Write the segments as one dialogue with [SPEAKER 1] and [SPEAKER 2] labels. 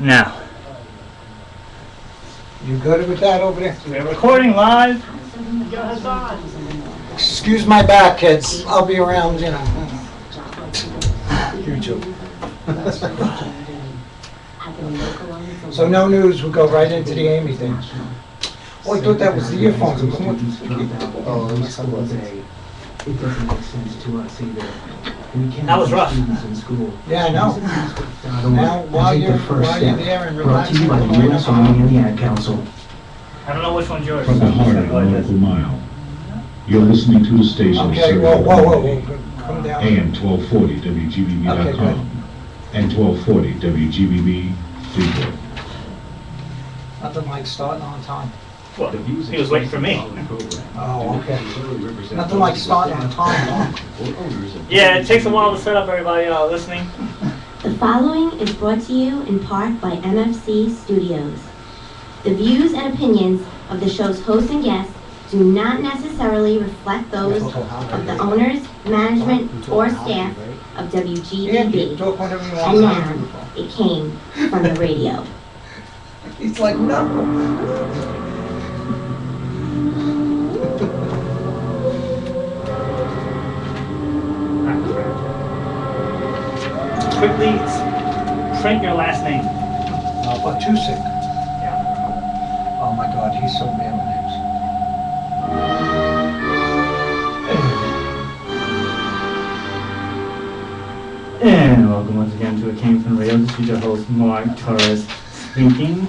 [SPEAKER 1] Now,
[SPEAKER 2] You good with that over there?
[SPEAKER 1] we're recording live.
[SPEAKER 2] Excuse my back, kids. I'll be around, you know. You too. So no news, we'll go right into the Amy thing. Oh, I thought that was the earphones.
[SPEAKER 3] Oh, it was It doesn't make sense to us either. We can't
[SPEAKER 1] That was rough.
[SPEAKER 3] students in school.
[SPEAKER 2] Yeah, I know. Now, while you're there and
[SPEAKER 3] Brought to
[SPEAKER 2] relaxing,
[SPEAKER 3] you by the U.S. Army and the Ad Council.
[SPEAKER 1] I don't know which one's yours.
[SPEAKER 4] From the heart of the local mile, you're listening to the station
[SPEAKER 2] Okay,
[SPEAKER 4] serving
[SPEAKER 2] whoa, come down.
[SPEAKER 4] AM 1240 WGBB.com and 1240 WGBB Freeport.
[SPEAKER 2] Nothing like starting on time.
[SPEAKER 1] Well, he was waiting for me.
[SPEAKER 2] Oh, okay. Nothing like starting on time, huh?
[SPEAKER 1] Yeah, it takes a while to set up everybody listening.
[SPEAKER 5] The following is brought to you in part by MFC Studios. The views and opinions of the show's hosts and guests do not necessarily reflect those of the owners, management, or staff of
[SPEAKER 2] Yeah,
[SPEAKER 5] WGBB.
[SPEAKER 2] talk whenever you
[SPEAKER 5] And
[SPEAKER 2] want.
[SPEAKER 5] now, it came from the radio.
[SPEAKER 2] He's like, no.
[SPEAKER 1] Quickly print your last name.
[SPEAKER 2] But too sick.
[SPEAKER 1] Yeah.
[SPEAKER 2] Oh my God, he's so bad with
[SPEAKER 1] And welcome once again to It Came From Radio. This is your host, Mark Torres, speaking.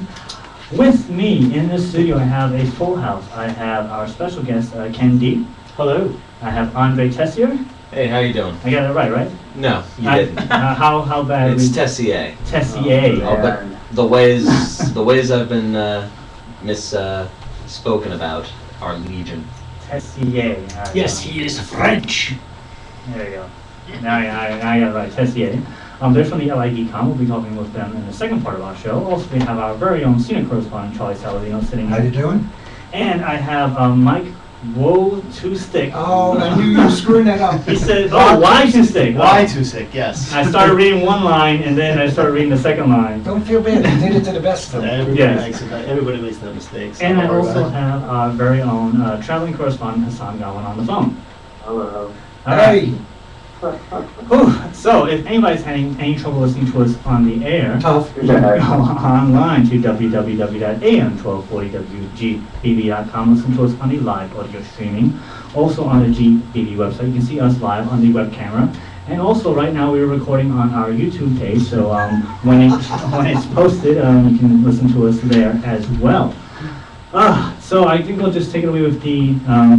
[SPEAKER 1] With me in the studio, I have a full house. I have our special guest, Ken D. Hello. I have Andre Tessier.
[SPEAKER 6] Hey, how you doing?
[SPEAKER 1] I got it right?
[SPEAKER 6] No, you didn't.
[SPEAKER 1] How bad?
[SPEAKER 6] It's Tessier.
[SPEAKER 1] Tessier.
[SPEAKER 6] Oh, but the ways I've been spoken about are legion.
[SPEAKER 1] Tessier.
[SPEAKER 3] Yes, he is French.
[SPEAKER 1] There you go. Now I got it right. Tessier. They're from the Ligeekcon. We'll be talking with them in the second part of our show. Also, we have our very own scenic correspondent, Charlie Saladino, sitting
[SPEAKER 2] How
[SPEAKER 1] here.
[SPEAKER 2] you doing?
[SPEAKER 1] And I have Mike Too Stick.
[SPEAKER 2] Oh, I knew you were screwing that up.
[SPEAKER 1] He said, oh, why too sick?
[SPEAKER 7] Why too sick? Yes.
[SPEAKER 1] I started reading one line, and then I started reading the second line.
[SPEAKER 2] Don't feel bad, they did it to the best of them.
[SPEAKER 7] Everybody makes that mistake. So
[SPEAKER 1] And I
[SPEAKER 7] don't worry
[SPEAKER 1] also
[SPEAKER 7] about it.
[SPEAKER 1] have our very own traveling correspondent, Hassan Gawan, on the phone.
[SPEAKER 7] Hello.
[SPEAKER 1] All right.
[SPEAKER 2] Hey,
[SPEAKER 1] Whew. So, if anybody's having any trouble listening to us on the air,
[SPEAKER 2] tough.
[SPEAKER 1] you can go online to www.am1240wgbb.com. Listen to us on the live audio streaming. Also on the GBB website, you can see us live on the web camera. And also, right now, we're recording on our YouTube page, so when it's posted, you can listen to us there as well. So I think I'll just take it away with the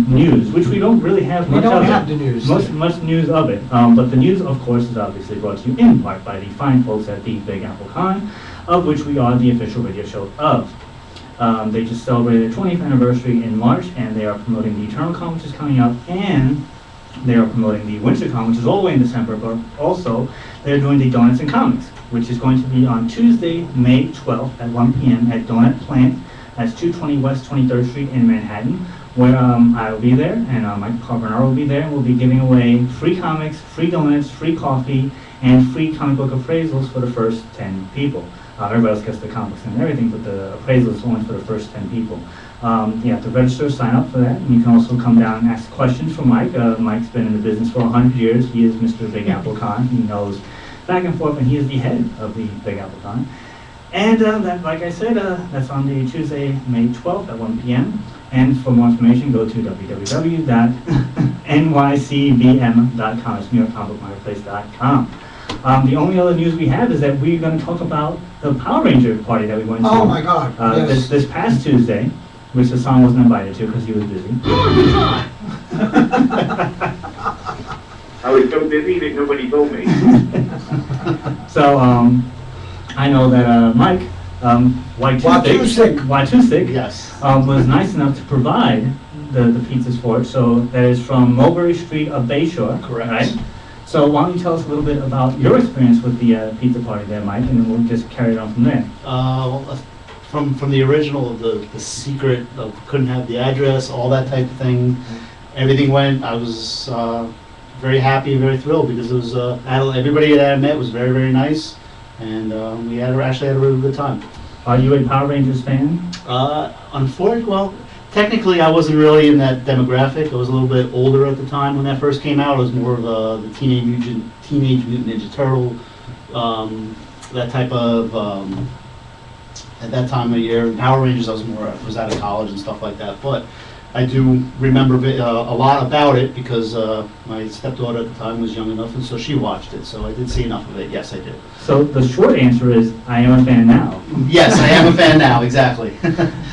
[SPEAKER 1] news, which we don't really have
[SPEAKER 2] We
[SPEAKER 1] much
[SPEAKER 2] don't
[SPEAKER 1] of
[SPEAKER 2] have
[SPEAKER 1] it.
[SPEAKER 2] the news.
[SPEAKER 1] Much news of it. But the news, of course, is obviously brought to you in part by the fine folks at the Big Apple Con, of which we are the official radio show of. They just celebrated their 20th anniversary in March, and they are promoting the Eternal Con, which is coming up, and they are promoting the Winter Con, which is all the way in December, but also they're doing the Donuts and Comics, which is going to be on Tuesday, May 12th at 1 p.m. at Donut Plant. That's 220 West 23rd Street in Manhattan, where I will be there, and Mike Carbonaro will be there, and we'll be giving away free comics, free donuts, free coffee, and free comic book appraisals for the first 10 people. Everybody else gets the comics and everything, but the appraisals is only for the first 10 people. You have to register, sign up for that, and you can also come down and ask questions from Mike. Mike's been in the business for 100 years. He is Mr. Big Apple Con. He knows back and forth, and he is the head of the Big Apple Con. And that, like I said, that's on the Tuesday, May 12th at 1 p.m. And for more information, go to www.nycbm.com. It's NewYorkComicBookMarketplace.com. The only other news we have is that we're going to talk about the Power Ranger party that we went to.
[SPEAKER 2] Oh my God, yes.
[SPEAKER 1] This past Tuesday, which Hassan wasn't invited to because he was busy.
[SPEAKER 8] I was so busy that nobody told me.
[SPEAKER 1] So, I know that Mike, Y2Sick,
[SPEAKER 7] Yes.
[SPEAKER 1] was nice enough to provide the pizzas for it. So that is from Mulberry Street of Bayshore.
[SPEAKER 7] Correct.
[SPEAKER 1] Right? So why don't you tell us a little bit about your experience with the pizza party there, Mike, and then we'll just carry it on from there.
[SPEAKER 7] From the original of the secret of couldn't have the address, all that type of thing, everything went. I was very happy, very thrilled because it was everybody that I met was very, very nice. and we actually had a really good time.
[SPEAKER 1] Are you a Power Rangers fan?
[SPEAKER 7] Unfortunately, well, technically I wasn't really in that demographic. I was a little bit older at the time when that first came out. I was more of the Teenage Mutant Ninja Turtle, that type of, at that time of year. Power Rangers, I was out of college and stuff like that. But I do remember a lot about it because my stepdaughter at the time was young enough, and so she watched it. So I did see enough of it. Yes, I did.
[SPEAKER 1] So the short answer is, I am a fan now.
[SPEAKER 7] Yes, I am a fan now. Exactly.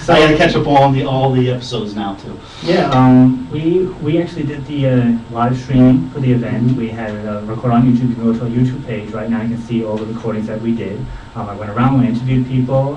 [SPEAKER 7] So I got to catch up on all the episodes now too.
[SPEAKER 1] Yeah, we actually did the live streaming for the event. We had it recorded on YouTube. You can go to our YouTube page right now. You can see all the recordings that we did. I went around, we interviewed people.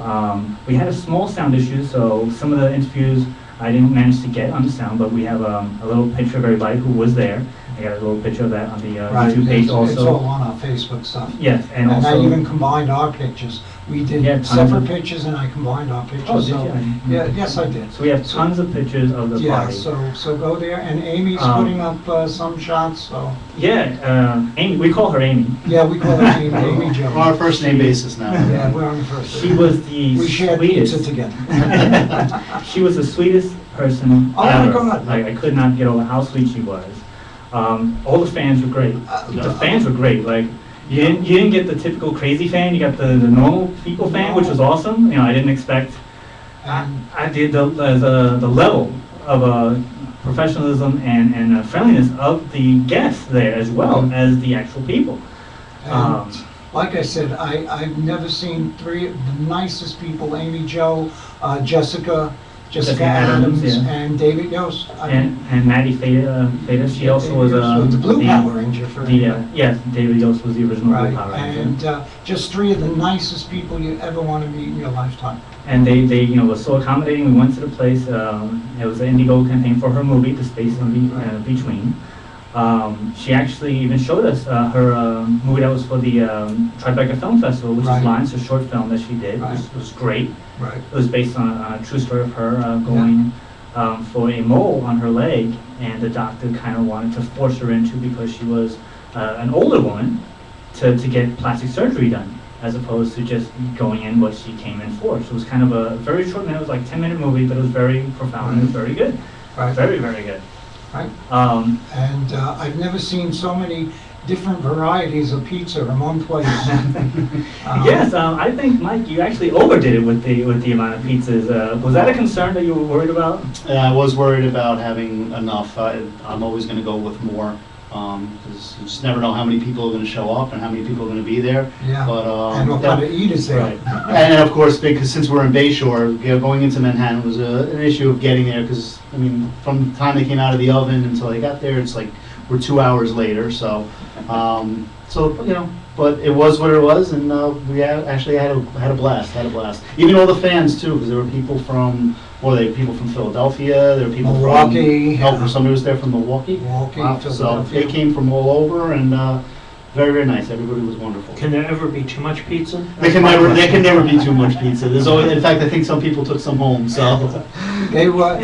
[SPEAKER 1] We had a small sound issue, so some of the interviews I didn't manage to get on the sound, but we have a little picture of everybody who was there. I got a little picture of that on the YouTube page also.
[SPEAKER 2] It's all on our Facebook stuff.
[SPEAKER 1] Yes, and
[SPEAKER 2] And I
[SPEAKER 1] also.
[SPEAKER 2] even combined our pictures. We did
[SPEAKER 1] Yeah, tons
[SPEAKER 2] separate
[SPEAKER 1] of-
[SPEAKER 2] pictures and I combined our pictures.
[SPEAKER 1] Oh, did
[SPEAKER 2] so-
[SPEAKER 1] you?
[SPEAKER 2] Yeah, yes, I did.
[SPEAKER 1] So we have tons of pictures of the
[SPEAKER 2] Yeah,
[SPEAKER 1] party.
[SPEAKER 2] so go there, and Amy's putting up some shots, so,
[SPEAKER 1] Yeah, Amy, we call her Amy.
[SPEAKER 2] yeah, we call her Amy Jo.
[SPEAKER 7] We're on a first name basis now.
[SPEAKER 2] Yeah, we're on the first.
[SPEAKER 1] She was the
[SPEAKER 2] We shared pizza
[SPEAKER 1] sweetest.
[SPEAKER 2] together.
[SPEAKER 1] She was the sweetest person
[SPEAKER 2] Oh my
[SPEAKER 1] ever.
[SPEAKER 2] God.
[SPEAKER 1] Like, I could not get over how sweet she was. All the fans were great. The fans were great. Like, you didn't get the typical crazy fan. You got the normal people fan, which was awesome. You know, I didn't expect.
[SPEAKER 2] And
[SPEAKER 1] I did the level of professionalism and friendliness of the guests there as well as the actual people.
[SPEAKER 2] And like I said, I've never seen three of the nicest people, Amy Jo, Jessica Adams,
[SPEAKER 1] yeah.
[SPEAKER 2] and David Yost.
[SPEAKER 1] And Maddie Fada, she also was
[SPEAKER 2] the Blue Power Ranger for
[SPEAKER 1] yes, David Yost was the original Blue
[SPEAKER 2] right,
[SPEAKER 1] Power Ranger.
[SPEAKER 2] and just three of the nicest people you ever want to meet in your lifetime.
[SPEAKER 1] And they were so accommodating. We went to the place. It was an Indiegogo campaign for her movie, The Space in Between. She actually even showed us her movie that was for the Tribeca Film Festival, which
[SPEAKER 2] Right.
[SPEAKER 1] is Lines, a short film that she did.
[SPEAKER 2] Right.
[SPEAKER 1] It was great.
[SPEAKER 2] Right.
[SPEAKER 1] It was based on a true story of her going for a mole on her leg, and the doctor kind of wanted to force her into, because she was an older woman, to get plastic surgery done, as opposed to just going in what she came in for. So it was kind of a very short, it was like 10-minute movie, but it was very profound and it was very good.
[SPEAKER 2] Right.
[SPEAKER 1] Very, very good.
[SPEAKER 2] Right.
[SPEAKER 1] And
[SPEAKER 2] I've never seen so many different varieties of pizza in one place.
[SPEAKER 1] yes, I think, Mike, you actually overdid it with the amount of pizzas. Was that a concern that you were worried about?
[SPEAKER 7] I was worried about having enough. I'm always going to go with more, because you just never know how many people are going to show up and how many people are going to be there.
[SPEAKER 2] Yeah.
[SPEAKER 7] But
[SPEAKER 2] And what kind of eat is there?
[SPEAKER 7] right. And of course, because since we're in Bayshore, going into Manhattan was an issue of getting there. Because I mean, from the time they came out of the oven until they got there, it's like we're 2 hours later. So, but it was what it was, and we actually had a blast. Even all the fans too, because there were people from. Well, there were people from Philadelphia. There were people
[SPEAKER 2] Milwaukee.
[SPEAKER 7] from. Somebody was there from Milwaukee. Wow. So
[SPEAKER 2] Philadelphia.
[SPEAKER 7] they came from all over, and very, very nice. Everybody was wonderful.
[SPEAKER 9] Can there ever be too much pizza?
[SPEAKER 7] There can never be too much pizza. There's always, in fact, I think some people took some home. So
[SPEAKER 2] They were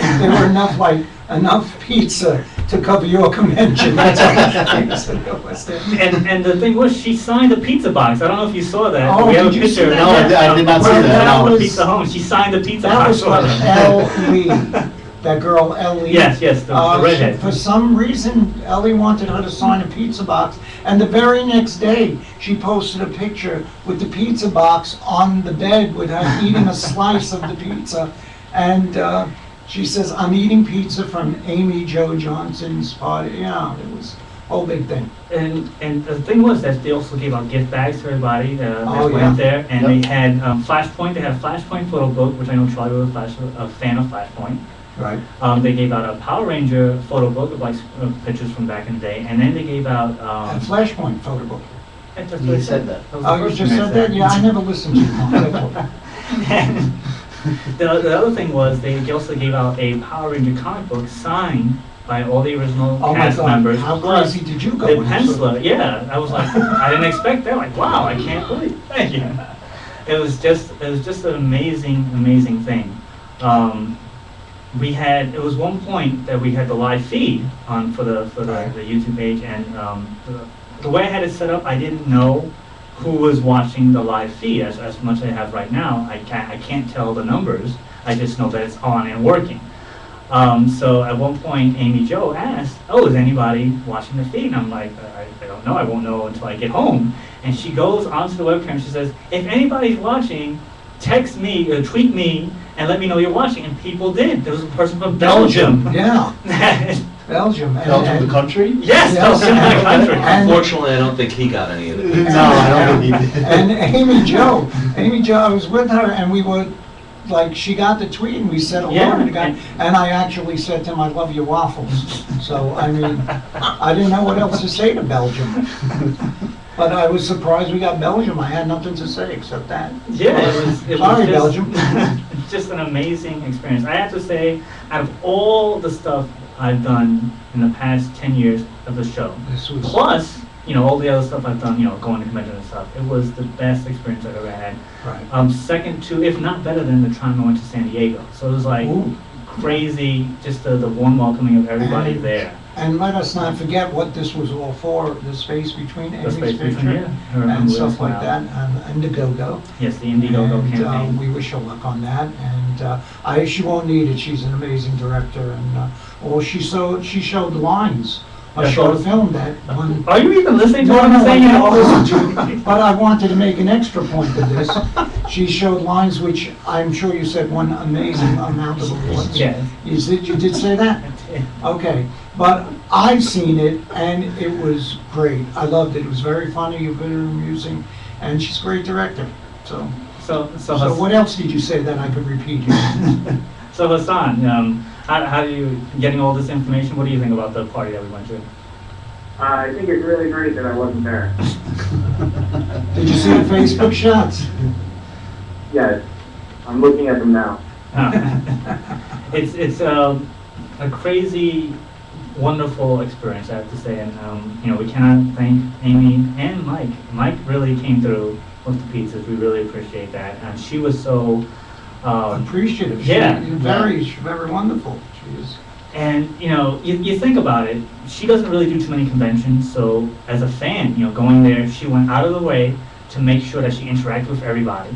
[SPEAKER 2] enough pizza to cover your convention. That's all.
[SPEAKER 1] And the thing was, she signed a pizza box. I don't know if you saw that.
[SPEAKER 2] Oh,
[SPEAKER 1] we have a
[SPEAKER 2] did you see
[SPEAKER 1] picture.
[SPEAKER 2] that?
[SPEAKER 7] No, I did not see
[SPEAKER 2] Well,
[SPEAKER 7] that.
[SPEAKER 2] that
[SPEAKER 7] No.
[SPEAKER 2] was-
[SPEAKER 1] Pizza home. She signed the pizza
[SPEAKER 2] That
[SPEAKER 1] box.
[SPEAKER 2] was what Ellie, that girl Ellie.
[SPEAKER 1] Yes, the redhead.
[SPEAKER 2] For some reason, Ellie wanted her to sign a pizza box, and the very next day, she posted a picture with the pizza box on the bed with her eating a slice of the pizza, and she says, "I'm eating pizza from Amy Jo Johnson's party." Yeah, it was a whole big thing.
[SPEAKER 1] And the thing was that they also gave out gift bags to everybody that
[SPEAKER 2] Oh,
[SPEAKER 1] went
[SPEAKER 2] yeah.
[SPEAKER 1] there, and
[SPEAKER 7] Yep.
[SPEAKER 1] they had Flashpoint. They had a Flashpoint photo book, which I know Charlie was a fan of Flashpoint.
[SPEAKER 2] Right.
[SPEAKER 1] They gave out a Power Ranger photo book of like pictures from back in the day, and then they gave out.
[SPEAKER 2] And Flashpoint photo book.
[SPEAKER 1] That's what
[SPEAKER 7] You
[SPEAKER 1] I
[SPEAKER 7] said that.
[SPEAKER 1] was the
[SPEAKER 2] Oh, you
[SPEAKER 1] first
[SPEAKER 2] just
[SPEAKER 1] thing I
[SPEAKER 2] said that? Yeah, I never listened to you.
[SPEAKER 1] And the other thing was they also gave out a Power Ranger comic book signed by all the original
[SPEAKER 2] Oh my
[SPEAKER 1] cast
[SPEAKER 2] God,
[SPEAKER 1] members.
[SPEAKER 2] how
[SPEAKER 1] plus
[SPEAKER 2] crazy did you go?
[SPEAKER 1] the
[SPEAKER 2] when you saw
[SPEAKER 1] penciler, yeah. I was like, I didn't expect that. Like, wow, I can't believe. Thank you. It was just an amazing thing. It was one point that we had the live feed on for the YouTube page, and the way I had it set up, I didn't know who was watching the live feed. As much as I have right now, I can't tell the numbers. I just know that it's on and working. So at one point, Amy Jo asked, "Oh, is anybody watching the feed?" And I'm like, I don't know. I won't know until I get home. And she goes onto the webcam and she says, "If anybody's watching, text me or tweet me and let me know you're watching." And people did. There was a person from Belgium.
[SPEAKER 2] Yeah, Belgium.
[SPEAKER 7] Belgium, the country?
[SPEAKER 1] Yes,
[SPEAKER 2] Yes.
[SPEAKER 1] Belgium, the country.
[SPEAKER 2] And-
[SPEAKER 6] Unfortunately, I don't think he got any of it.
[SPEAKER 7] No, I don't think he did.
[SPEAKER 2] And Amy Jo, I was with her and we were, like, she got the tweet and we said hello
[SPEAKER 1] Yeah.
[SPEAKER 2] to the guy. And I actually said to him, "I love your waffles." So, I mean, I didn't know what else to say to Belgium. But I was surprised we got Belgium. I had nothing to say except that.
[SPEAKER 1] Yeah, it was
[SPEAKER 2] Sorry,
[SPEAKER 1] just,
[SPEAKER 2] Belgium.
[SPEAKER 1] just an amazing experience. I have to say, out of all the stuff I've done in the past 10 years of the show,
[SPEAKER 2] This was,
[SPEAKER 1] plus, all the other stuff I've done, going to conventions and stuff, it was the best experience I've ever had.
[SPEAKER 2] right.
[SPEAKER 1] Second to, if not better than the time I went to San Diego. So it was like
[SPEAKER 2] Ooh.
[SPEAKER 1] crazy, just the warm welcoming of everybody
[SPEAKER 2] And-
[SPEAKER 1] there.
[SPEAKER 2] And let us not forget what this was all for, the space between
[SPEAKER 1] The
[SPEAKER 2] Amy's
[SPEAKER 1] space between,
[SPEAKER 2] picture
[SPEAKER 1] her
[SPEAKER 2] and stuff
[SPEAKER 1] Liz
[SPEAKER 2] like
[SPEAKER 1] Wow.
[SPEAKER 2] that, and Indiegogo.
[SPEAKER 1] Yes, the Indiegogo
[SPEAKER 2] And,
[SPEAKER 1] campaign.
[SPEAKER 2] we wish her luck on that, and she won't need it. She's an amazing director, and she showed lines, a
[SPEAKER 1] Yeah,
[SPEAKER 2] short
[SPEAKER 1] so-
[SPEAKER 2] film that one.
[SPEAKER 1] Are you even listening to
[SPEAKER 2] No,
[SPEAKER 1] what I'm
[SPEAKER 2] no, I
[SPEAKER 1] saying?
[SPEAKER 2] can't listen to it, but I wanted to make an extra point of this. She showed lines which I'm sure you said one amazing amount of awards.
[SPEAKER 1] Yes.
[SPEAKER 2] You did say that? Okay, but I've seen it and it was great. I loved it. It was very funny, very amusing, and she's a great director. So
[SPEAKER 1] So
[SPEAKER 2] what else did you say that I could repeat?
[SPEAKER 1] So Hassan, how do you, getting all this information, what do you think about the party that we went to?
[SPEAKER 8] I think it's really great that I wasn't there.
[SPEAKER 2] Did you see the Facebook shots?
[SPEAKER 8] Yes, I'm looking at them now.
[SPEAKER 1] It's a crazy, wonderful experience, I have to say, and we cannot thank Amy and Mike. Mike really came through with the pizzas. We really appreciate that, and she was so
[SPEAKER 2] Appreciative.
[SPEAKER 1] Yeah.
[SPEAKER 2] She's very wonderful. She is.
[SPEAKER 1] And you think about it, she doesn't really do too many conventions. So as a fan, going there, she went out of the way to make sure that she interacted with everybody.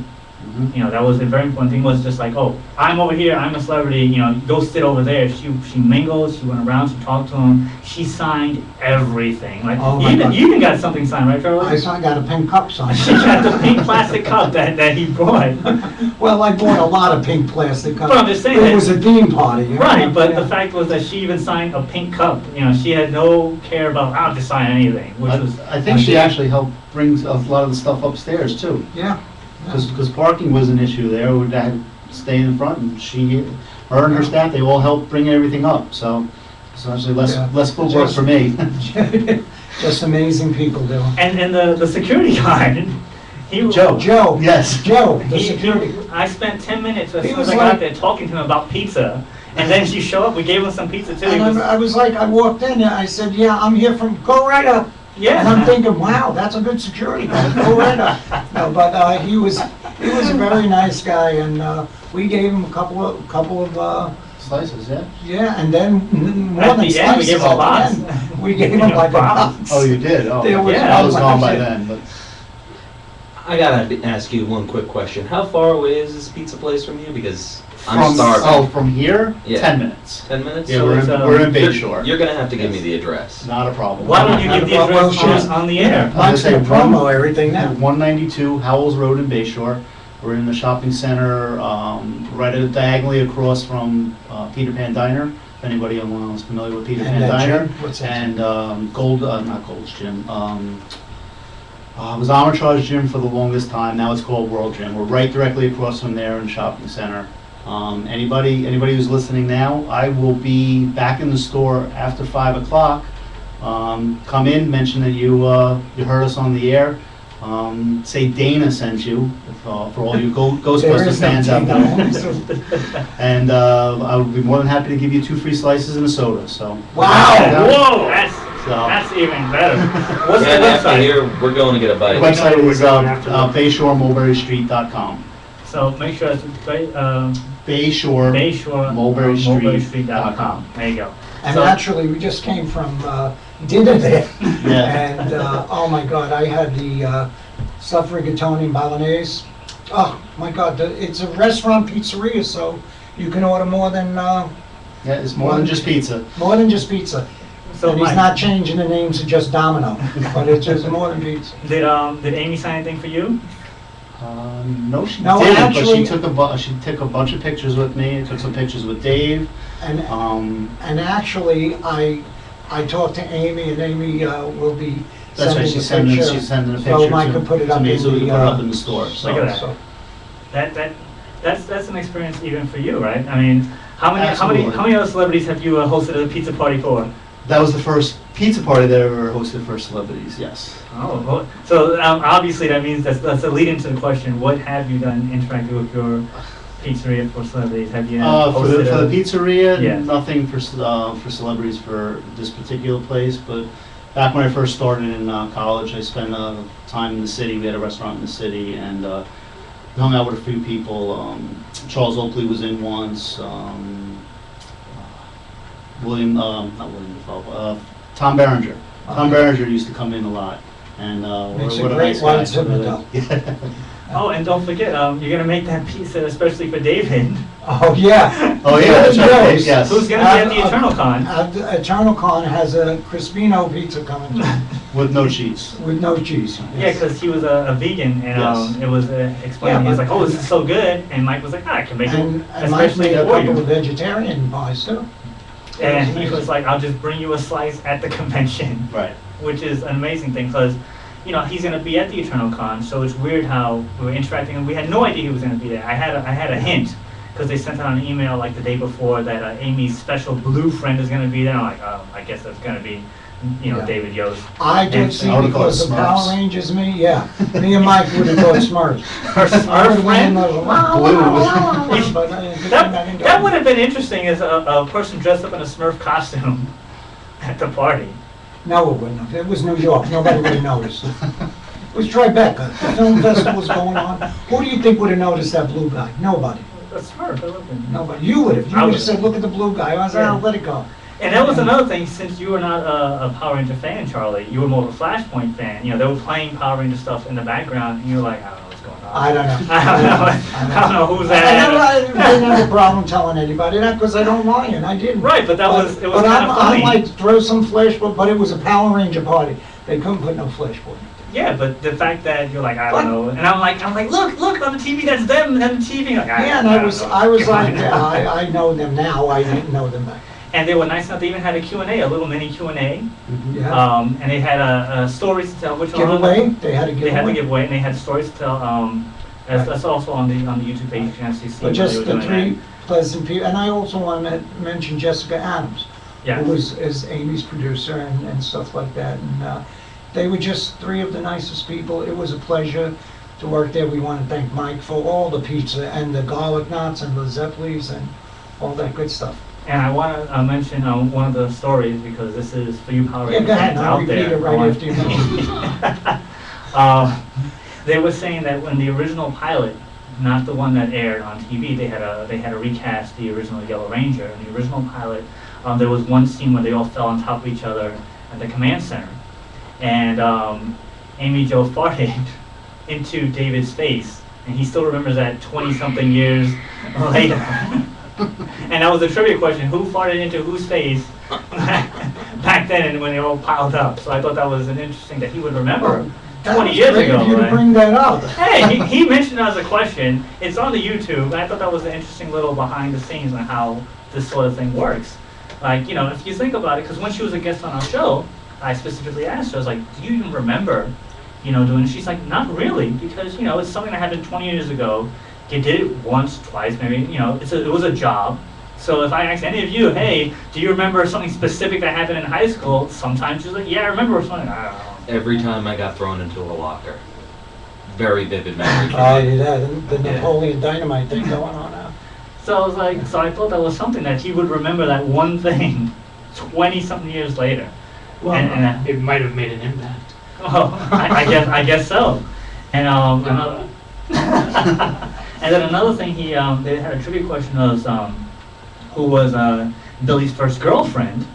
[SPEAKER 1] That was a very important thing. Was just like, "Oh, I'm over here. I'm a celebrity. Go sit over there." She mingled. She went around. She talked to him. She signed everything. Like
[SPEAKER 2] Oh my God.
[SPEAKER 1] you even got something signed, right, Charlie?
[SPEAKER 2] I got a pink cup signed.
[SPEAKER 1] She got the pink plastic cup that he brought.
[SPEAKER 2] Well, I bought a lot of pink plastic cups.
[SPEAKER 1] But I'm just saying
[SPEAKER 2] It
[SPEAKER 1] that-
[SPEAKER 2] was a theme party. you know?
[SPEAKER 1] Right, but
[SPEAKER 2] Yeah.
[SPEAKER 1] the fact was that she even signed a pink cup. She had no care about I'll just sign anything, which was
[SPEAKER 7] I think she actually helped bring a lot of the stuff upstairs too,
[SPEAKER 2] Yeah.
[SPEAKER 7] because parking was an issue there. We had to stay in front, and her and her staff, they all helped bring everything up. So essentially,
[SPEAKER 2] Yeah.
[SPEAKER 7] less footwork for me.
[SPEAKER 2] Just amazing people doing.
[SPEAKER 1] and the security guard. He
[SPEAKER 7] Joe.
[SPEAKER 2] Joe.
[SPEAKER 7] Yes.
[SPEAKER 2] Joe, the
[SPEAKER 1] he-
[SPEAKER 2] security.
[SPEAKER 1] I spent 10 minutes as
[SPEAKER 2] He
[SPEAKER 1] soon as
[SPEAKER 2] was
[SPEAKER 1] I got
[SPEAKER 2] like-
[SPEAKER 1] there talking to him about pizza, and then you show up. We gave him some pizza too. He
[SPEAKER 2] And
[SPEAKER 1] was-
[SPEAKER 2] I was like, I walked in and I said, "Yeah, I'm here from, go right up." And I'm
[SPEAKER 1] yeah.
[SPEAKER 2] thinking, wow, that's a good security guard, go right up. No, but he was a very nice guy, and we gave him a couple of
[SPEAKER 7] Slices, yeah.
[SPEAKER 2] yeah, and then more
[SPEAKER 1] At
[SPEAKER 2] than
[SPEAKER 1] the end, we
[SPEAKER 2] slices
[SPEAKER 1] gave him a
[SPEAKER 2] at the
[SPEAKER 1] box.
[SPEAKER 2] end. We gave him like a box.
[SPEAKER 7] Oh, you did? Oh,
[SPEAKER 2] There was
[SPEAKER 1] Yeah.
[SPEAKER 7] I was
[SPEAKER 2] one
[SPEAKER 7] gone by
[SPEAKER 2] like-
[SPEAKER 7] then, but
[SPEAKER 6] I gotta ask you one quick question. How far away is this pizza place from you? Because I'm
[SPEAKER 7] from,
[SPEAKER 6] starving.
[SPEAKER 7] from here,
[SPEAKER 6] Yeah.
[SPEAKER 7] 10 minutes.
[SPEAKER 6] 10 minutes?
[SPEAKER 7] Yeah,
[SPEAKER 1] So
[SPEAKER 7] we're
[SPEAKER 1] it's,
[SPEAKER 7] in
[SPEAKER 1] you're-
[SPEAKER 7] Bayshore.
[SPEAKER 6] You're gonna have to give me the address.
[SPEAKER 7] Not a problem.
[SPEAKER 1] Why don't you give the
[SPEAKER 2] Well,
[SPEAKER 1] address on the air?
[SPEAKER 2] Mike's gonna promo everything now.
[SPEAKER 7] 192 Howells Road in Bayshore. We're in the shopping center, diagonally across from Peter Pan Diner. If anybody is familiar with Peter Pan
[SPEAKER 2] And that
[SPEAKER 7] Diner.
[SPEAKER 2] gym? What's that?
[SPEAKER 7] And not Gold's Gym. It was Armitage Gym for the longest time. Now it's called World Gym. We're right directly across from there in the shopping center. Anybody who's listening now, I will be back in the store after 5 o'clock. Come in, mention that you heard us on the air. Say Dana sent you, for all you
[SPEAKER 2] There
[SPEAKER 7] Ghostbusters
[SPEAKER 2] is no
[SPEAKER 7] fans out
[SPEAKER 2] Dana.
[SPEAKER 7] there. And I would be more than happy to give you 2 free slices and a soda. So.
[SPEAKER 2] Wow.
[SPEAKER 1] Whoa,
[SPEAKER 7] So.
[SPEAKER 1] that's even better. What's the
[SPEAKER 6] And after
[SPEAKER 1] website?
[SPEAKER 6] here, we're going to get a
[SPEAKER 7] The
[SPEAKER 6] bite.
[SPEAKER 7] website
[SPEAKER 1] know
[SPEAKER 7] is
[SPEAKER 1] we're going after that.
[SPEAKER 7] BayshoreMulberryStreet.com.
[SPEAKER 1] So make sure it's
[SPEAKER 7] Bayshore.
[SPEAKER 1] Bayshore
[SPEAKER 7] MulberryStreet.com.
[SPEAKER 1] There you go.
[SPEAKER 2] And
[SPEAKER 1] So-
[SPEAKER 2] actually, we just came from dinner there.
[SPEAKER 7] Yeah.
[SPEAKER 2] And, oh my God, I had the stuffed rigatoni and bolognese. Oh, my God, it's a restaurant pizzeria, so you can order more than
[SPEAKER 7] it's more than just pizza.
[SPEAKER 2] More than just pizza.
[SPEAKER 1] So
[SPEAKER 2] And he's
[SPEAKER 1] Mike,
[SPEAKER 2] not changing the names to just Domino, but it's just more than pizza.
[SPEAKER 1] did Amy sign anything for you?
[SPEAKER 7] No, she
[SPEAKER 2] No,
[SPEAKER 7] didn't,
[SPEAKER 2] actually-
[SPEAKER 7] but she took a bunch of pictures with me, took some pictures with Dave.
[SPEAKER 2] And
[SPEAKER 7] And
[SPEAKER 2] actually, I talked to Amy, and Amy will be
[SPEAKER 7] that's right,
[SPEAKER 2] sending a picture.
[SPEAKER 7] she's sending a
[SPEAKER 2] So
[SPEAKER 7] picture
[SPEAKER 2] Mike could put it
[SPEAKER 7] to
[SPEAKER 2] up
[SPEAKER 7] me,
[SPEAKER 2] in
[SPEAKER 7] so we can
[SPEAKER 2] the,
[SPEAKER 7] put it up in the store, so.
[SPEAKER 1] Look at
[SPEAKER 2] So-
[SPEAKER 1] That's an experience even for you, right? I mean, how many
[SPEAKER 7] Absolutely.
[SPEAKER 1] other celebrities have you hosted a pizza party for?
[SPEAKER 7] That was the first pizza party that I ever hosted for celebrities, yes.
[SPEAKER 1] Oh, well, so obviously that means that's a lead into the question. What have you done interacting with your pizzeria for celebrities? Have you
[SPEAKER 7] For the
[SPEAKER 1] hosted
[SPEAKER 7] pizzeria,
[SPEAKER 1] Yeah.
[SPEAKER 7] nothing for celebrities for this particular place, but back when I first started in college, I spent time in the city. We had a restaurant in the city, and hung out with a few people. Charles Oakley was in once. Not William Dafoe, Tom Berenger. Tom Berenger used to come in a lot, and
[SPEAKER 2] Makes
[SPEAKER 7] what
[SPEAKER 2] a
[SPEAKER 7] a
[SPEAKER 2] great
[SPEAKER 7] nice guy.
[SPEAKER 2] wine cylinder.
[SPEAKER 7] Yeah.
[SPEAKER 1] Oh, and don't forget, you're gonna make that pizza especially for David.
[SPEAKER 2] Oh, yeah.
[SPEAKER 7] Oh yeah, that's right.
[SPEAKER 2] Yes.
[SPEAKER 7] Yes.
[SPEAKER 1] Who's gonna be at the Eternal Con?
[SPEAKER 2] Eternal Con has a Crispino pizza coming
[SPEAKER 7] With no cheese.
[SPEAKER 2] with no cheese.
[SPEAKER 1] Yeah, because he was a vegan, and
[SPEAKER 7] Yes.
[SPEAKER 1] it was explained. He was
[SPEAKER 2] but-
[SPEAKER 1] like, "Oh, this is so good," and Mike was like, "I can make it
[SPEAKER 2] And Mike
[SPEAKER 1] especially
[SPEAKER 2] made a
[SPEAKER 1] for
[SPEAKER 2] couple of
[SPEAKER 1] you."
[SPEAKER 2] vegetarian pies too.
[SPEAKER 1] And he was like, "I'll just bring you a slice at the convention,"
[SPEAKER 7] Right.
[SPEAKER 1] which is an amazing thing because, you know, he's gonna be at the Eternal Con, so it's weird how we were interacting, and we had no idea he was gonna be there. I had a hint because they sent out an email like the day before that Amy's special blue friend is gonna be there. I'm like, oh, I guess that's gonna be, you know,
[SPEAKER 2] Yeah.
[SPEAKER 1] David Yost.
[SPEAKER 2] I did
[SPEAKER 1] And
[SPEAKER 2] see
[SPEAKER 7] I would've thought
[SPEAKER 2] because of
[SPEAKER 7] Smurfs.
[SPEAKER 2] Power Rangers, me and Mike would have thought Smurfs.
[SPEAKER 1] Our friend.
[SPEAKER 2] That
[SPEAKER 1] That would have been interesting as a person dressed up in a Smurf costume at the party.
[SPEAKER 2] No, it wouldn't have. It was New York. Nobody would have noticed. It was Tribeca. The film festival was going on. Who do you think would have noticed that blue guy? Nobody.
[SPEAKER 1] A Smurf, I looked at him.
[SPEAKER 2] Nobody. You would have. You
[SPEAKER 1] I
[SPEAKER 2] would have
[SPEAKER 1] would've.
[SPEAKER 2] said, look at the blue guy. I was like,
[SPEAKER 1] Yeah.
[SPEAKER 2] oh, let it go.
[SPEAKER 1] And that was another thing, since you were not a Power Ranger fan, Charlie, you were more of a Flashpoint fan. You know, they were playing Power Ranger stuff in the background, and you were like, I don't know what's going on.
[SPEAKER 2] I don't know.
[SPEAKER 1] I don't know who's
[SPEAKER 2] I
[SPEAKER 1] that.
[SPEAKER 2] didn't have a problem telling anybody that because I don't lie, and I didn't.
[SPEAKER 1] Right, but it was
[SPEAKER 2] But
[SPEAKER 1] kind of funny.
[SPEAKER 2] I might throw some flashpoint, but it was a Power Ranger party. They couldn't put no flashpoint.
[SPEAKER 1] Yeah, but the fact that you're like, I
[SPEAKER 2] What?
[SPEAKER 1] don't know, and I'm like, look on the TV, that's them on the TV. Like,
[SPEAKER 2] Yeah, and
[SPEAKER 1] don't
[SPEAKER 2] I was
[SPEAKER 1] know.
[SPEAKER 2] like, yeah, I know them now. I didn't know them back.
[SPEAKER 1] And they were nice enough. They even had a Q&A, a little mini Q&A.
[SPEAKER 2] Yeah.
[SPEAKER 1] And they had stories to tell. Which
[SPEAKER 2] Giveaway. They had a
[SPEAKER 1] They had the
[SPEAKER 2] giveaway.
[SPEAKER 1] giveaway, and they had stories to tell. That's also on the YouTube page. You can actually see.
[SPEAKER 2] But
[SPEAKER 1] what
[SPEAKER 2] just
[SPEAKER 1] they were
[SPEAKER 2] the
[SPEAKER 1] doing
[SPEAKER 2] three
[SPEAKER 1] there.
[SPEAKER 2] pleasant people. And I also want to mention Jessica Adams,
[SPEAKER 1] Yeah.
[SPEAKER 2] who is Amy's producer and stuff like that. And they were just three of the nicest people. It was a pleasure to work there. We want to thank Mike for all the pizza and the garlic knots and the Zeppelis and all that good stuff.
[SPEAKER 1] And I want to mention one of the stories because this is for you Power
[SPEAKER 2] Yeah,
[SPEAKER 1] Rangers
[SPEAKER 2] go ahead.
[SPEAKER 1] fans
[SPEAKER 2] I'll
[SPEAKER 1] out
[SPEAKER 2] repeat
[SPEAKER 1] there.
[SPEAKER 2] it right after you mention.
[SPEAKER 1] They were saying that when the original pilot, not the one that aired on TV, they had to recast the original Yellow Ranger. In the original pilot, there was one scene where they all fell on top of each other at the command center, and Amy Jo farted into David's face, and he still remembers that 20-something years later. And that was a trivia question: who farted into whose face back then when they all piled up? So I thought that was an interesting that he would remember.
[SPEAKER 2] That
[SPEAKER 1] 20
[SPEAKER 2] was
[SPEAKER 1] years
[SPEAKER 2] great
[SPEAKER 1] ago,
[SPEAKER 2] of you to
[SPEAKER 1] right?
[SPEAKER 2] bring that up.
[SPEAKER 1] Hey, he mentioned it as a question. It's on the YouTube, and I thought that was an interesting little behind the scenes on how this sort of thing works. Like, you know, if you think about it, because when she was a guest on our show, I specifically asked her, I was like, do you even remember, you know, doing it? She's like, not really, because, you know, it's something that happened 20 years ago. You did it once, twice, maybe, you know, it was a job. So if I ask any of you, hey, do you remember something specific that happened in high school? Sometimes you're like, yeah, I remember something. I don't know.
[SPEAKER 6] Every time I got thrown into a locker. Very vivid memory.
[SPEAKER 2] Yeah, the
[SPEAKER 6] Yeah.
[SPEAKER 2] Napoleon Dynamite thing going on now.
[SPEAKER 1] So I was like, so I thought that was something that he would remember that one thing 20-something years later.
[SPEAKER 3] Well,
[SPEAKER 1] And,
[SPEAKER 3] it might have made an impact.
[SPEAKER 1] oh, I guess so. And another, and then another thing they had a trivia question was who was Billy's first girlfriend,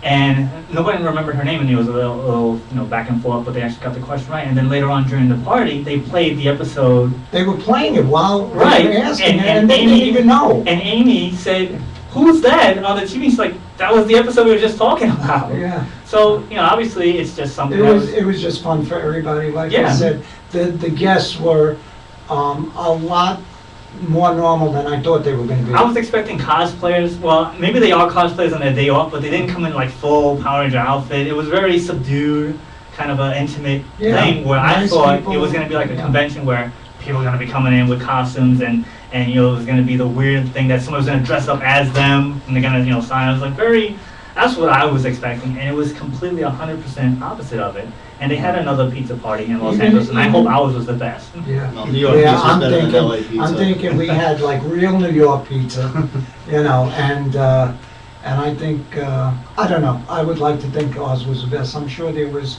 [SPEAKER 1] and nobody remembered her name, and it was a little back and forth, but they actually got the question right. And then later on during the party, they played the episode.
[SPEAKER 2] They were playing it while
[SPEAKER 1] Right.
[SPEAKER 2] they were asking,
[SPEAKER 1] And
[SPEAKER 2] and they
[SPEAKER 1] Amy-
[SPEAKER 2] didn't even know.
[SPEAKER 1] And Amy said, "Who's that?" on the TV. She's like, "That was the episode we were just talking about."
[SPEAKER 2] Yeah.
[SPEAKER 1] So obviously, it's just something.
[SPEAKER 2] It was just fun for everybody. Like I
[SPEAKER 1] Yeah.
[SPEAKER 2] said, the guests were a lot more normal than I thought they were going to be.
[SPEAKER 1] I was expecting cosplayers. Well, maybe they are cosplayers on their day off, but they didn't come in like full Power Ranger outfit. It was very subdued, kind of an intimate
[SPEAKER 2] Yeah,
[SPEAKER 1] thing where I
[SPEAKER 2] nice
[SPEAKER 1] thought
[SPEAKER 2] people,
[SPEAKER 1] it was going to be like a
[SPEAKER 2] yeah.
[SPEAKER 1] convention where people were going to be coming in with costumes and it was going to be the weird thing that someone was going to dress up as them and they're going to sign. I was like that's what I was expecting, and it was completely 100% opposite of it. And they had another pizza party in Los
[SPEAKER 2] Even-
[SPEAKER 1] Angeles, and I
[SPEAKER 2] even-
[SPEAKER 1] hope ours was the best.
[SPEAKER 2] Yeah.
[SPEAKER 7] Well, New York
[SPEAKER 2] Yeah,
[SPEAKER 7] pizza's
[SPEAKER 2] I'm
[SPEAKER 7] better than
[SPEAKER 2] thinking,
[SPEAKER 7] LA pizza.
[SPEAKER 2] I'm thinking we had like real New York pizza, and I think, I don't know, I would like to think ours was the best. I'm sure there was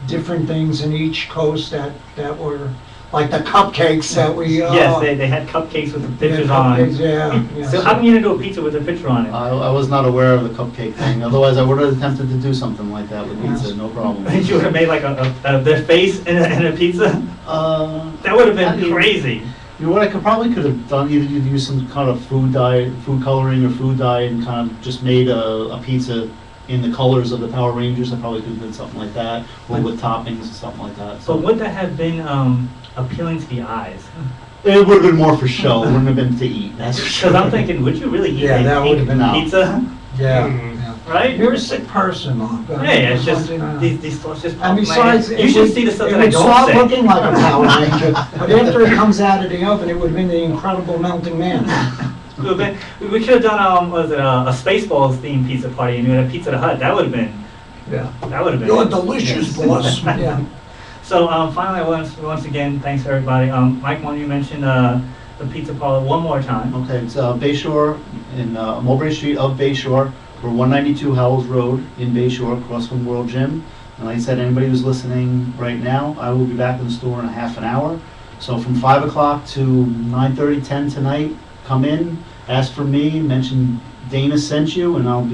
[SPEAKER 2] different things in each coast that were, like the cupcakes that we,
[SPEAKER 1] Yes, they had cupcakes with the pictures
[SPEAKER 2] yeah,
[SPEAKER 1] on.
[SPEAKER 2] cupcakes, yeah.
[SPEAKER 1] So how come you didn't do a pizza with a picture on it?
[SPEAKER 7] I was not aware of the cupcake thing. Otherwise, I would have attempted to do something like that with pizza, no problem.
[SPEAKER 1] You would have made like their face in a pizza? That would have
[SPEAKER 7] I
[SPEAKER 1] been
[SPEAKER 7] mean-
[SPEAKER 1] crazy.
[SPEAKER 7] You know what I probably could have done, either you'd use some kind of food coloring or food dye and kind of just made a pizza in the colors of the Power Rangers. I probably could have done something like that, or with toppings or something like that.
[SPEAKER 1] So would that have been appealing to the eyes?
[SPEAKER 7] It would have been more for show, it wouldn't have been to eat, that's for sure.
[SPEAKER 1] Because I'm thinking, would you really eat
[SPEAKER 2] Yeah, that
[SPEAKER 1] a
[SPEAKER 2] would
[SPEAKER 1] pink
[SPEAKER 2] have been-
[SPEAKER 1] pizza?
[SPEAKER 2] Yeah,
[SPEAKER 3] Mm.
[SPEAKER 2] yeah.
[SPEAKER 1] Right?
[SPEAKER 2] You're a sick person, Mark.
[SPEAKER 1] Hey, it's just,
[SPEAKER 2] Something,
[SPEAKER 1] these thoughts just pop
[SPEAKER 2] And
[SPEAKER 1] in my head.
[SPEAKER 2] besides,
[SPEAKER 1] You should see the stuff that I
[SPEAKER 2] It would
[SPEAKER 1] don't
[SPEAKER 2] start
[SPEAKER 1] say.
[SPEAKER 2] looking like a Power Ranger, but after it comes out of the oven, it would have been the Incredible Melting Man.
[SPEAKER 1] We should have done, a Spaceballs themed pizza party and we had a Pizza the Hut. That would have been,
[SPEAKER 2] Yeah.
[SPEAKER 1] that would have been.
[SPEAKER 2] You're delicious, boss. Yeah.
[SPEAKER 1] So finally, once again, thanks everybody. Mike, why don't you mention the pizza parlor one more time?
[SPEAKER 7] Okay, it's Bayshore, in Mulberry Street of Bayshore. We're 192 Howells Road in Bayshore, across from World Gym. And like I said, anybody who's listening right now, I will be back in the store in a half an hour. So from 5 o'clock to 9:30, 10 tonight, come in, ask for me, mention Dana sent you, and I'll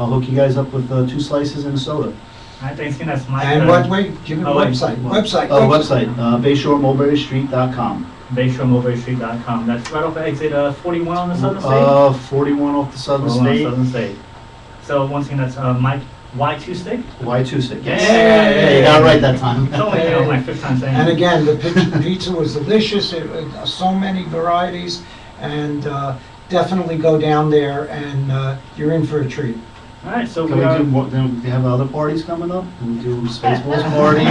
[SPEAKER 7] hook you guys up with 2 slices and a soda.
[SPEAKER 1] All right, thanks again. That's Mike.
[SPEAKER 2] And wait, give me the
[SPEAKER 1] Oh, wait.
[SPEAKER 2] website. Website.
[SPEAKER 7] Oh, website, BayshoreMulberryStreet.com.
[SPEAKER 1] BayShoreMulberryStreet.com. That's right off of exit 41 on the Southern State.
[SPEAKER 7] 41 off the Southern
[SPEAKER 1] 41 on
[SPEAKER 7] State.
[SPEAKER 1] Southern State. So once again, that's Mike Y2 Stick.
[SPEAKER 7] Y2 yes.
[SPEAKER 2] Yay!
[SPEAKER 7] Yeah, you got it right that time.
[SPEAKER 1] It's only my 5th time saying
[SPEAKER 2] And
[SPEAKER 1] it.
[SPEAKER 2] again, the pizza was delicious, so many varieties, and definitely go down there and you're in for a treat.
[SPEAKER 1] All right, so
[SPEAKER 7] Can
[SPEAKER 1] we
[SPEAKER 7] we
[SPEAKER 1] are.
[SPEAKER 7] do more, then we have other parties coming up? Can we do Spaceballs party?
[SPEAKER 1] See?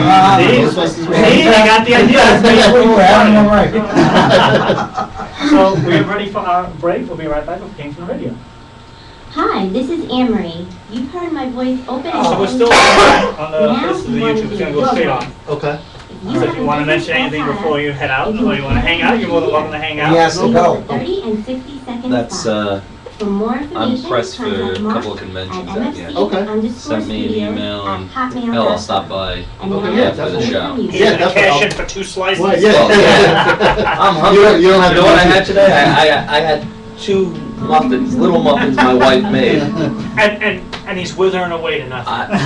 [SPEAKER 7] Ghostbusters
[SPEAKER 1] See, I got the idea.
[SPEAKER 2] We're having them right.
[SPEAKER 1] So we're ready for our break. We'll be right back with Kings on the Radio.
[SPEAKER 5] Hi, this is Anne-Marie. You've heard my voice open and
[SPEAKER 1] So we're
[SPEAKER 5] close.
[SPEAKER 1] still on the
[SPEAKER 5] Now
[SPEAKER 1] first of the
[SPEAKER 5] you want
[SPEAKER 1] YouTube. It's
[SPEAKER 5] to
[SPEAKER 1] going to
[SPEAKER 5] do
[SPEAKER 1] go straight
[SPEAKER 5] your
[SPEAKER 1] on.
[SPEAKER 5] voice.
[SPEAKER 7] Okay.
[SPEAKER 1] All right, if you want to mention anything before you head out, or you want to hang out, you're more than welcome to hang out.
[SPEAKER 2] Yes. to go.
[SPEAKER 5] 30 and 60 seconds
[SPEAKER 6] That's,
[SPEAKER 5] spot. For more information,
[SPEAKER 6] I'm pressed for
[SPEAKER 5] contact
[SPEAKER 6] a
[SPEAKER 5] Mark
[SPEAKER 6] couple of
[SPEAKER 5] at
[SPEAKER 6] conventions at the end.
[SPEAKER 7] Okay.
[SPEAKER 6] Send me an email and
[SPEAKER 5] @hotmail.com.
[SPEAKER 6] hell, I'll stop by
[SPEAKER 5] And
[SPEAKER 7] Okay,
[SPEAKER 5] now
[SPEAKER 7] yeah,
[SPEAKER 5] it's
[SPEAKER 7] definitely.
[SPEAKER 5] from you.
[SPEAKER 7] Yeah, definitely.
[SPEAKER 3] Cash in for 2 slices.
[SPEAKER 7] Well,
[SPEAKER 6] Well, yeah. I'm hungry.
[SPEAKER 7] You don't have
[SPEAKER 6] You know what I
[SPEAKER 7] to-
[SPEAKER 6] had today? I had 2 muffins, little muffins my wife made.
[SPEAKER 3] And he's withering away to nothing.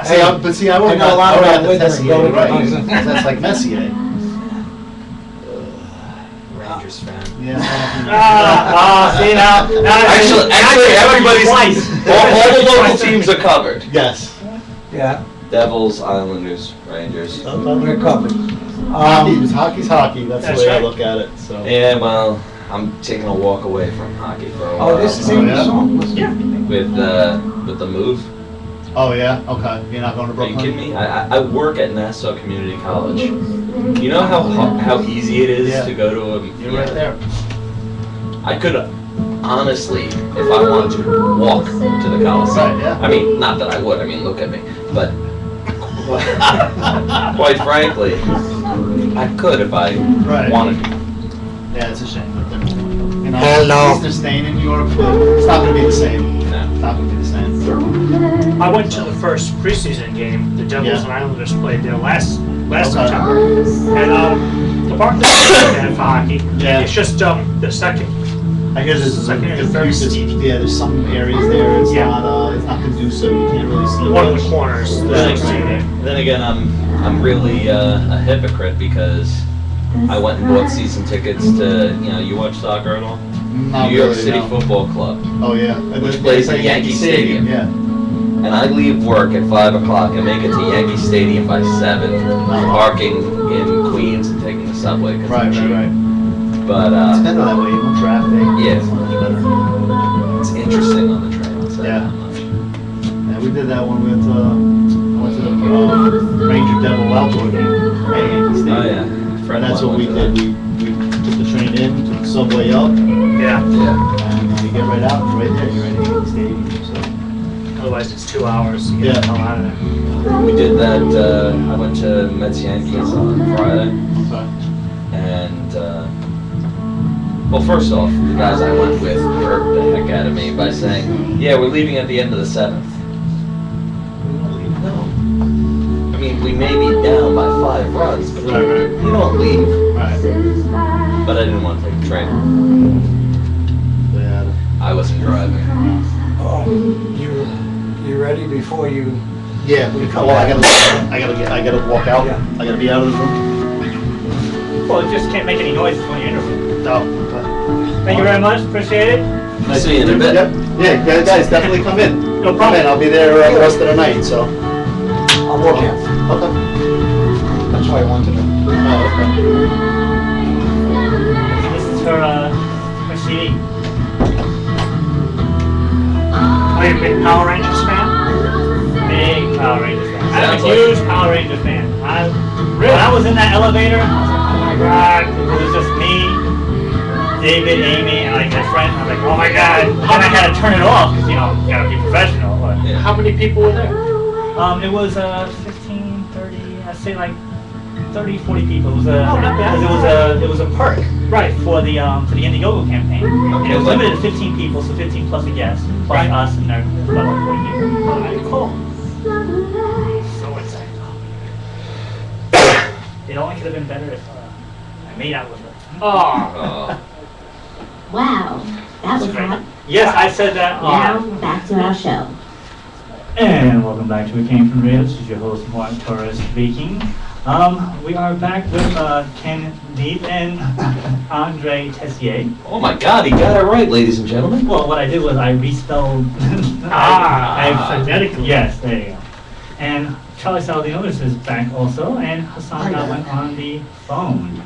[SPEAKER 7] See, but see, I
[SPEAKER 2] I
[SPEAKER 7] would
[SPEAKER 2] know a lot
[SPEAKER 7] I would
[SPEAKER 2] about
[SPEAKER 7] have the
[SPEAKER 2] withering,
[SPEAKER 7] Tessier,
[SPEAKER 2] go to
[SPEAKER 7] right?
[SPEAKER 2] the-
[SPEAKER 7] 'Cause that's like Messier.
[SPEAKER 6] Rangers fan.
[SPEAKER 7] Yeah.
[SPEAKER 1] See now.
[SPEAKER 6] Actually, everybody's all the local teams are covered.
[SPEAKER 7] Yes.
[SPEAKER 2] Yeah,
[SPEAKER 6] Devils, Islanders, Rangers.
[SPEAKER 2] we're covered.
[SPEAKER 7] Hockey's hockey. That's the
[SPEAKER 3] That's
[SPEAKER 7] way I
[SPEAKER 3] right.
[SPEAKER 7] look at it. So.
[SPEAKER 6] Yeah, well, I'm taking a walk away from hockey for a while.
[SPEAKER 2] Oh, this is
[SPEAKER 7] Oh,
[SPEAKER 2] Amy's
[SPEAKER 7] yeah?
[SPEAKER 2] song.
[SPEAKER 1] Yeah.
[SPEAKER 6] With the move.
[SPEAKER 7] Oh yeah. Okay. You're not going to
[SPEAKER 6] Are you
[SPEAKER 7] Brooklyn?
[SPEAKER 6] kidding me? I work at Nassau Community College. You know how easy it is
[SPEAKER 7] Yeah.
[SPEAKER 6] to go to a.
[SPEAKER 7] You're right there.
[SPEAKER 6] I could honestly, if I wanted to, walk to the Coliseum.
[SPEAKER 7] Right, yeah.
[SPEAKER 6] I mean, not that I would. I mean, look at me. But quite frankly, I could if I
[SPEAKER 7] Right.
[SPEAKER 6] wanted to.
[SPEAKER 7] Yeah, it's a shame. But they're, you know,
[SPEAKER 2] Hello.
[SPEAKER 7] at least they're staying in New York, but it's not going to be the same.
[SPEAKER 6] No.
[SPEAKER 7] It's not going to be the same.
[SPEAKER 3] I went to the first preseason game. The Devils
[SPEAKER 7] Yeah.
[SPEAKER 3] and Islanders played there last
[SPEAKER 7] Okay.
[SPEAKER 3] September. And the park is bad for hockey.
[SPEAKER 7] Yeah.
[SPEAKER 3] It's just the second
[SPEAKER 7] I hear there's
[SPEAKER 3] Second and third steep.
[SPEAKER 7] yeah, there's some areas there, it's
[SPEAKER 3] Yeah.
[SPEAKER 7] not conducive, you can't really see.
[SPEAKER 3] One of
[SPEAKER 7] much.
[SPEAKER 3] the corners.
[SPEAKER 6] Then again, I'm really a hypocrite because I went and bought season tickets to, you watch soccer at all?
[SPEAKER 7] Not
[SPEAKER 6] New York
[SPEAKER 7] really,
[SPEAKER 6] City
[SPEAKER 7] no.
[SPEAKER 6] Football Club.
[SPEAKER 7] Oh, yeah.
[SPEAKER 6] Which plays at Yankee Stadium.
[SPEAKER 7] Yeah.
[SPEAKER 6] And I leave work at 5 o'clock and make it to Yankee Stadium by 7, parking in Queens and taking the subway because
[SPEAKER 7] Right,
[SPEAKER 6] it's cheap.
[SPEAKER 7] right.
[SPEAKER 6] But
[SPEAKER 7] It's better that way, no traffic.
[SPEAKER 6] Yeah.
[SPEAKER 7] It's much better.
[SPEAKER 6] it's interesting on the train. I'll say
[SPEAKER 7] Yeah.
[SPEAKER 6] that much.
[SPEAKER 7] Yeah, we did that when we went to the Ranger Devil outdoor game at Yankee Stadium.
[SPEAKER 6] Oh yeah.
[SPEAKER 7] And that's what we did. We took the train in, took the subway up,
[SPEAKER 3] Yeah,
[SPEAKER 6] Yeah.
[SPEAKER 7] and you get right out, it's right there, you're at Yankee Stadium, so.
[SPEAKER 3] otherwise it's 2 hours to get
[SPEAKER 7] Yeah.
[SPEAKER 3] the hell out of there.
[SPEAKER 6] We did that. I went to Mets Yankees on Friday,
[SPEAKER 7] Okay.
[SPEAKER 6] and well, first off, the guys I went with jerked the heck out of me by saying, "Yeah, we're leaving at the end of the 7th." No. I mean, we may be down by 5 runs, but
[SPEAKER 7] Right, right.
[SPEAKER 6] you don't leave.
[SPEAKER 7] Right.
[SPEAKER 6] But I didn't want to take the train.
[SPEAKER 7] Yeah.
[SPEAKER 6] I wasn't driving.
[SPEAKER 2] Oh, you ready before you?
[SPEAKER 7] Yeah, well, I gotta walk out.
[SPEAKER 2] Yeah.
[SPEAKER 7] I gotta be out of the room.
[SPEAKER 1] Well, just can't make any noises when you interview.
[SPEAKER 7] No.
[SPEAKER 1] Thank you very much, appreciate it.
[SPEAKER 6] I'll see you in a bit.
[SPEAKER 7] Yep. Yeah, guys, definitely come in.
[SPEAKER 1] No
[SPEAKER 7] Come in,
[SPEAKER 1] problem.
[SPEAKER 7] I'll be there the rest of the night, so.
[SPEAKER 2] I'll walk in.
[SPEAKER 7] Okay.
[SPEAKER 2] That's what I wanted to.
[SPEAKER 7] Oh, okay.
[SPEAKER 1] This is her CD.
[SPEAKER 3] Are you a big Power Rangers fan?
[SPEAKER 1] Big Power Rangers fan. I'm
[SPEAKER 6] Sounds
[SPEAKER 1] a
[SPEAKER 6] like
[SPEAKER 1] huge Power Rangers fan. When I was in that elevator, I was like, oh my god, it was just me, David, Amy, and like my friend. I was like, oh my god. And then I had to turn it off because, you gotta be professional. But,
[SPEAKER 6] Yeah.
[SPEAKER 3] How many people were there?
[SPEAKER 1] it was 15, 30, I'd say like 30, 40 people. It was a,
[SPEAKER 3] Oh, not bad.
[SPEAKER 1] because it was a perk.
[SPEAKER 3] Right.
[SPEAKER 1] For the Indiegogo campaign. And it was limited to 15 people, so 15 plus a guest, plus
[SPEAKER 3] Right.
[SPEAKER 1] us, and there was about like 40 people.
[SPEAKER 3] Oh, very cool.
[SPEAKER 1] So excited. It only could have been better if I made out with her.
[SPEAKER 3] Oh.
[SPEAKER 5] Wow, that was
[SPEAKER 1] Great.
[SPEAKER 5] hot.
[SPEAKER 1] Yes, I said that.
[SPEAKER 5] Now, back to our show.
[SPEAKER 1] And welcome back to It Came From Radio. This is your host, Mark Torres speaking. We are back with Ken Deep and Andre Tessier.
[SPEAKER 6] Oh my God, he got it right, ladies and gentlemen.
[SPEAKER 1] Well, what I did was I respelled.
[SPEAKER 3] Phonetically.
[SPEAKER 1] Yes, there you go. And Charlie Saldinos is back also, and Hassan now went on the phone.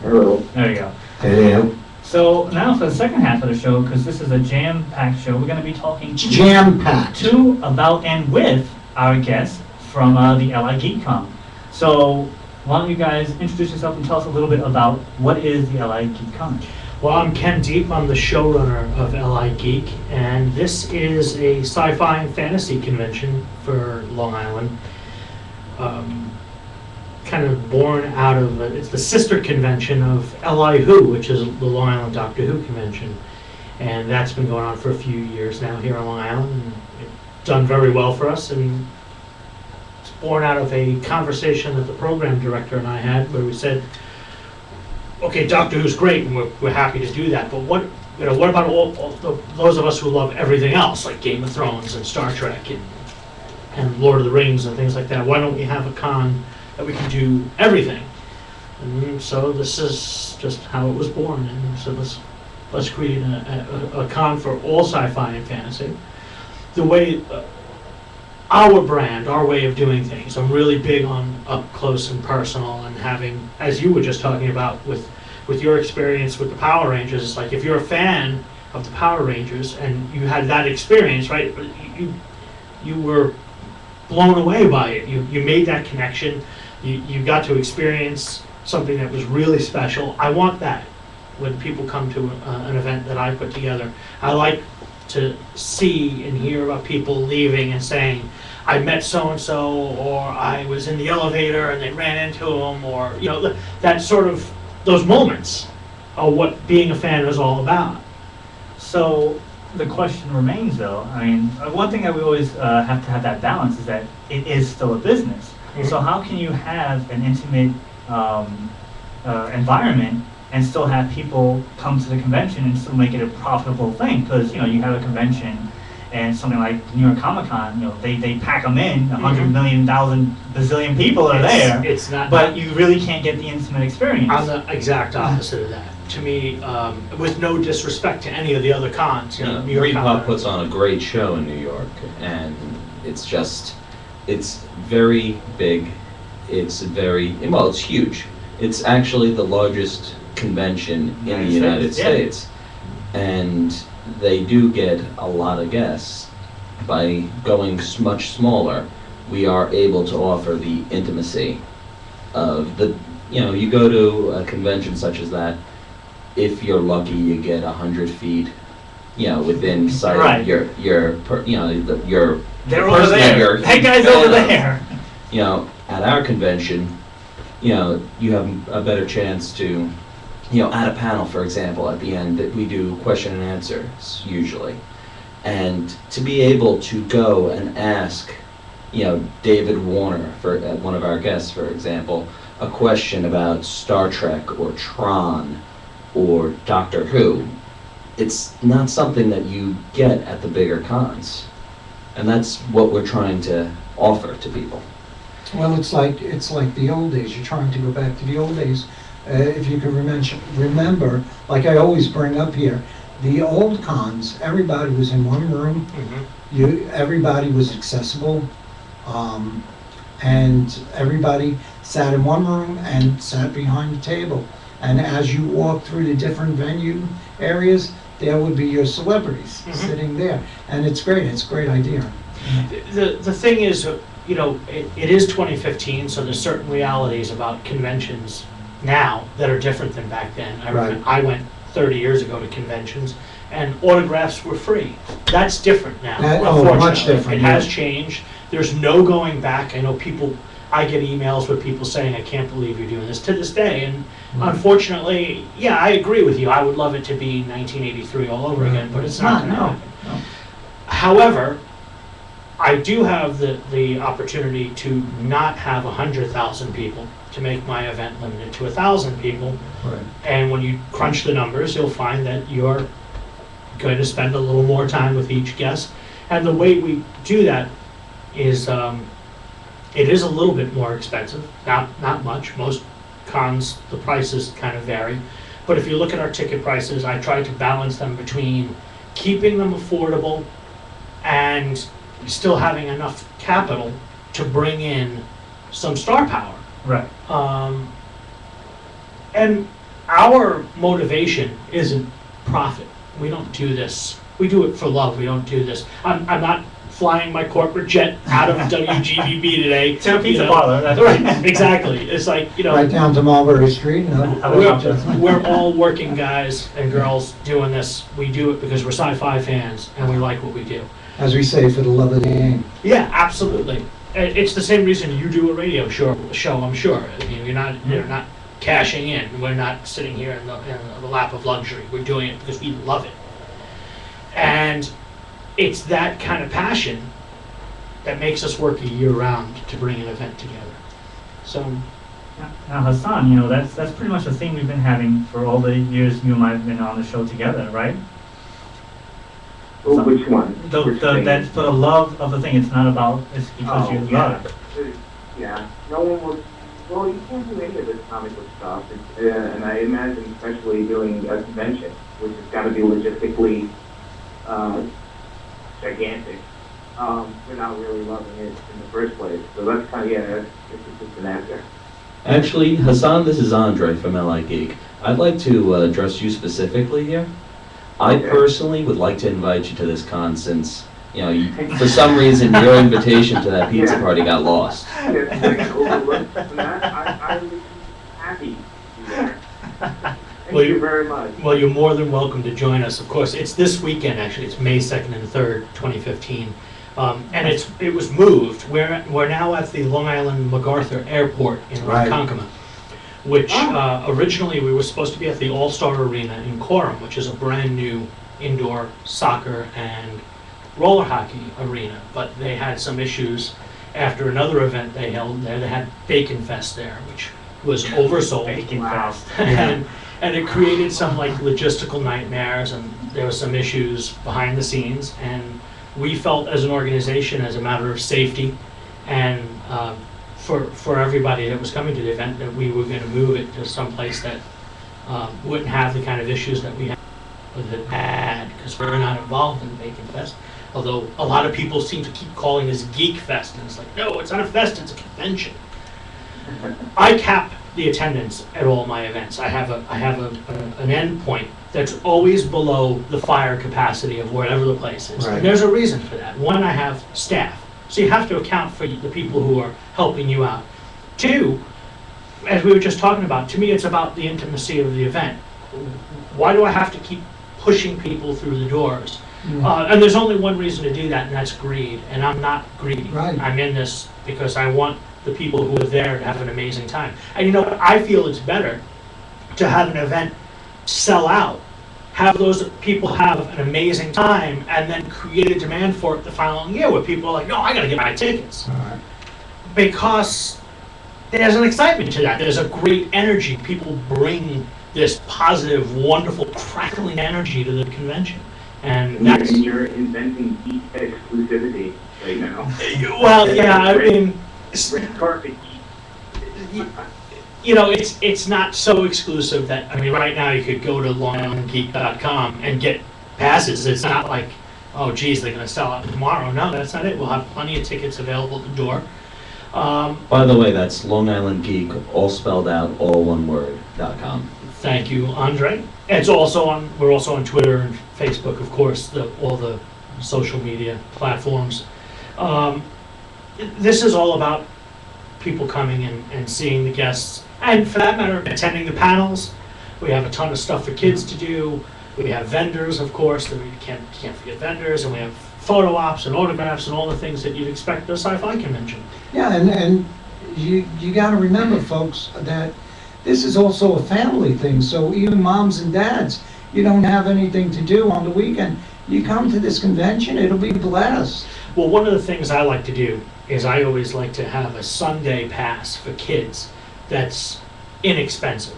[SPEAKER 8] Hello.
[SPEAKER 1] There you go.
[SPEAKER 8] Hello.
[SPEAKER 1] So now for the second half of the show, because this is a jam-packed show, we're going to be talking
[SPEAKER 2] Jam-packed.
[SPEAKER 1] to, about, and with our guests from the Ligeekcon. So why don't you guys introduce yourself and tell us a little bit about what is the Ligeekcon?
[SPEAKER 3] Well, I'm Ken Deep. I'm the showrunner of LI Geek, and this is a sci-fi and fantasy convention for Long Island. Kind of born out of, it's the sister convention of LI Who, which is the Long Island Doctor Who convention. And that's been going on for a few years now here on Long Island, and it's done very well for us. And it's born out of a conversation that the program director and I had, where we said, okay, Doctor Who's great, and we're happy to do that, but what about those of us who love everything else, like Game of Thrones and Star Trek and Lord of the Rings and things like that? Why don't we have a con that we can do everything? And so this is just how it was born, and so let's create a con for all sci-fi and fantasy. The way, our brand, our way of doing things, I'm really big on up close and personal, and having, as you were just talking about with your experience with the Power Rangers, it's like if you're a fan of the Power Rangers and you had that experience, right, you were blown away by it. You made that connection. You got to experience something that was really special. I want that when people come to an event that I put together. I like to see and hear about people leaving and saying, I met so-and-so, or I was in the elevator and they ran into him, or, that sort of, those moments are what being a fan is all about.
[SPEAKER 1] So the question remains though, I mean, one thing that we always have to have that balance is that it is still a business.
[SPEAKER 3] Mhm.
[SPEAKER 1] So how can you have an intimate environment and still have people come to the convention and still make it a profitable thing. Because, you know, you have a convention and something like New York Comic Con, you know, they pack them in, 100 million, thousand, bazillion people are there.
[SPEAKER 3] It's not.
[SPEAKER 1] But you really can't get the intimate experience.
[SPEAKER 3] I'm the exact opposite of that. To me, with no disrespect to any of the other cons, you know, New York Comic
[SPEAKER 6] Repop
[SPEAKER 3] Con.
[SPEAKER 6] puts on a great show in New York, and it's just, it's very big. It's it's huge. It's actually the largest convention in the United States. And they do get a lot of guests. By going much smaller, we are able to offer the intimacy of the, you know, you go to a convention such as that, if you're lucky, you get 100 feet, you know, within sight
[SPEAKER 1] Right.
[SPEAKER 6] of your you know, your
[SPEAKER 1] They're
[SPEAKER 6] the
[SPEAKER 1] over
[SPEAKER 6] person that
[SPEAKER 1] there.
[SPEAKER 6] you're
[SPEAKER 1] That guy's
[SPEAKER 6] fan
[SPEAKER 1] over
[SPEAKER 6] of.
[SPEAKER 1] there.
[SPEAKER 6] You know, at our convention, you know, you have a better chance to, you know, at a panel, for example, at the end, that we do question and answers usually. And to be able to go and ask, you know, David Warner, one of our guests, for example, a question about Star Trek or Tron or Doctor Who, it's not something that you get at the bigger cons. And that's what we're trying to offer to people.
[SPEAKER 2] Well, it's like the old days. You're trying to go back to the old days. If you can remember, like I always bring up here, the old cons, everybody was in one room. Everybody was accessible, and everybody sat in one room and sat behind the table. And as you walk through the different venue areas, there would be your celebrities sitting there. And it's great. It's a great idea.
[SPEAKER 3] The thing is, you know, it is 2015, so there's certain realities about conventions now that are different than back then. I went 30 years ago to conventions, and autographs were free. That's different now. Unfortunately,
[SPEAKER 2] much different.
[SPEAKER 3] It has changed. There's no going back. I know people. I get emails with people saying, "I can't believe you're doing this," to this day. And unfortunately, yeah, I agree with you. I would love it to be 1983 all over again, but it's not going to happen.
[SPEAKER 2] No.
[SPEAKER 3] However, I do have the opportunity to not have 100,000 people, to make my event limited to 1,000 people.
[SPEAKER 2] Right.
[SPEAKER 3] And when you crunch the numbers, you'll find that you're going to spend a little more time with each guest. And the way we do that is, it is a little bit more expensive, not much. Most cons, the prices kind of vary. But if you look at our ticket prices, I try to balance them between keeping them affordable and still having enough capital to bring in some star power.
[SPEAKER 1] Right.
[SPEAKER 3] And our motivation isn't profit. We don't do this. We do it for love. We don't do this. I'm not flying my corporate jet out of WGBB today.
[SPEAKER 1] To a pizza
[SPEAKER 3] you know.
[SPEAKER 1] parlor, that's
[SPEAKER 3] Right, exactly. It's like, you know,
[SPEAKER 2] Right down to Mulberry Street.
[SPEAKER 3] we're all working guys and girls doing this. We do it because we're sci-fi fans and we like what we do.
[SPEAKER 2] As we say, for the love of the game.
[SPEAKER 3] Yeah, absolutely. It's the same reason you do a radio show, I'm sure. I mean, you're not cashing in. We're not sitting here in the lap of luxury. We're doing it because we love it. And it's that kind of passion that makes us work a year round to bring an event together. So,
[SPEAKER 1] Now Hassan, you know, that's pretty much the theme we've been having for all the years you and I have been on the show together, right?
[SPEAKER 8] Oh, which one?
[SPEAKER 1] That's for the love of the thing. It's not about, it's because you love it.
[SPEAKER 8] Yeah, no one would, well, you can't do any of this comic book stuff, and I imagine especially doing a convention, which has got to be logistically gigantic, without really loving it in the first place. So that's kind of, it's just an answer.
[SPEAKER 6] Actually, Hassan, this is Andre from LI Geek. I'd like to address you specifically here. I personally would like to invite you to this con since, you know, for some reason your invitation to that pizza party got lost.
[SPEAKER 8] Yes, I got overlooked, and I would be happy to do that. Thank you very much.
[SPEAKER 3] well, you're more than welcome to join us. Of course, it's this weekend, actually. It's May 2nd and 3rd, 2015. And it was moved. We're now at the Long Island MacArthur Airport in Ronkonkoma, which originally we were supposed to be at the All-Star Arena in Coram, which is a brand new indoor soccer and roller hockey arena. But they had some issues after another event they held there. They had Bacon Fest there, which was oversold.
[SPEAKER 1] Bacon Fest.
[SPEAKER 3] And it created some like logistical nightmares, and there were some issues behind the scenes. And we felt as an organization, as a matter of safety, and for everybody that was coming to the event, that we were going to move it to someplace that wouldn't have the kind of issues that we had, because we're not involved in Bacon Fest. Although a lot of people seem to keep calling this Geek Fest, and it's like, no, it's not a fest, it's a convention. I cap the attendance at all my events. I have an end point that's always below the fire capacity of whatever the place is.
[SPEAKER 2] Right.
[SPEAKER 3] And there's a reason for that. One, I have staff, so you have to account for the people who are helping you out. Two, as we were just talking about, to me it's about the intimacy of the event. Why do I have to keep pushing people through the doors? And there's only one reason to do that, and that's greed. And I'm not greedy.
[SPEAKER 2] Right.
[SPEAKER 3] I'm in this because I want the people who are there to have an amazing time. And you know, I feel it's better to have an event sell out, have those people have an amazing time, and then create a demand for it the following year where people are like, no, I gotta get my tickets. Because there's an excitement to that. There's a great energy. People bring this positive, wonderful, crackling energy to the convention. And that's...
[SPEAKER 8] And you're inventing geek exclusivity right now.
[SPEAKER 3] Well, yeah, I mean...
[SPEAKER 8] Red carpet
[SPEAKER 3] You know, it's not so exclusive that, I mean, right now you could go to LongIslandGeek.com and get passes. It's not like, oh, geez, they're going to sell out tomorrow. No, that's not it. We'll have plenty of tickets available at the door.
[SPEAKER 6] By the way, that's Long Island Geek, all spelled out, all one word, .com.
[SPEAKER 3] Thank you, Andre. It's also on, we're also on Twitter and Facebook, of course, all the social media platforms. This is all about people coming and seeing the guests, and for that matter, attending the panels. We have a ton of stuff for kids to do. We have vendors, of course, that we can't forget vendors, and we have photo ops and autographs and all the things that you'd expect at a sci-fi convention.
[SPEAKER 2] Yeah, and you got to remember, folks, that this is also a family thing. So even moms and dads, you don't have anything to do on the weekend. You come to this convention, it'll be blessed.
[SPEAKER 3] Well, one of the things I like to do is I always like to have a Sunday pass for kids that's inexpensive.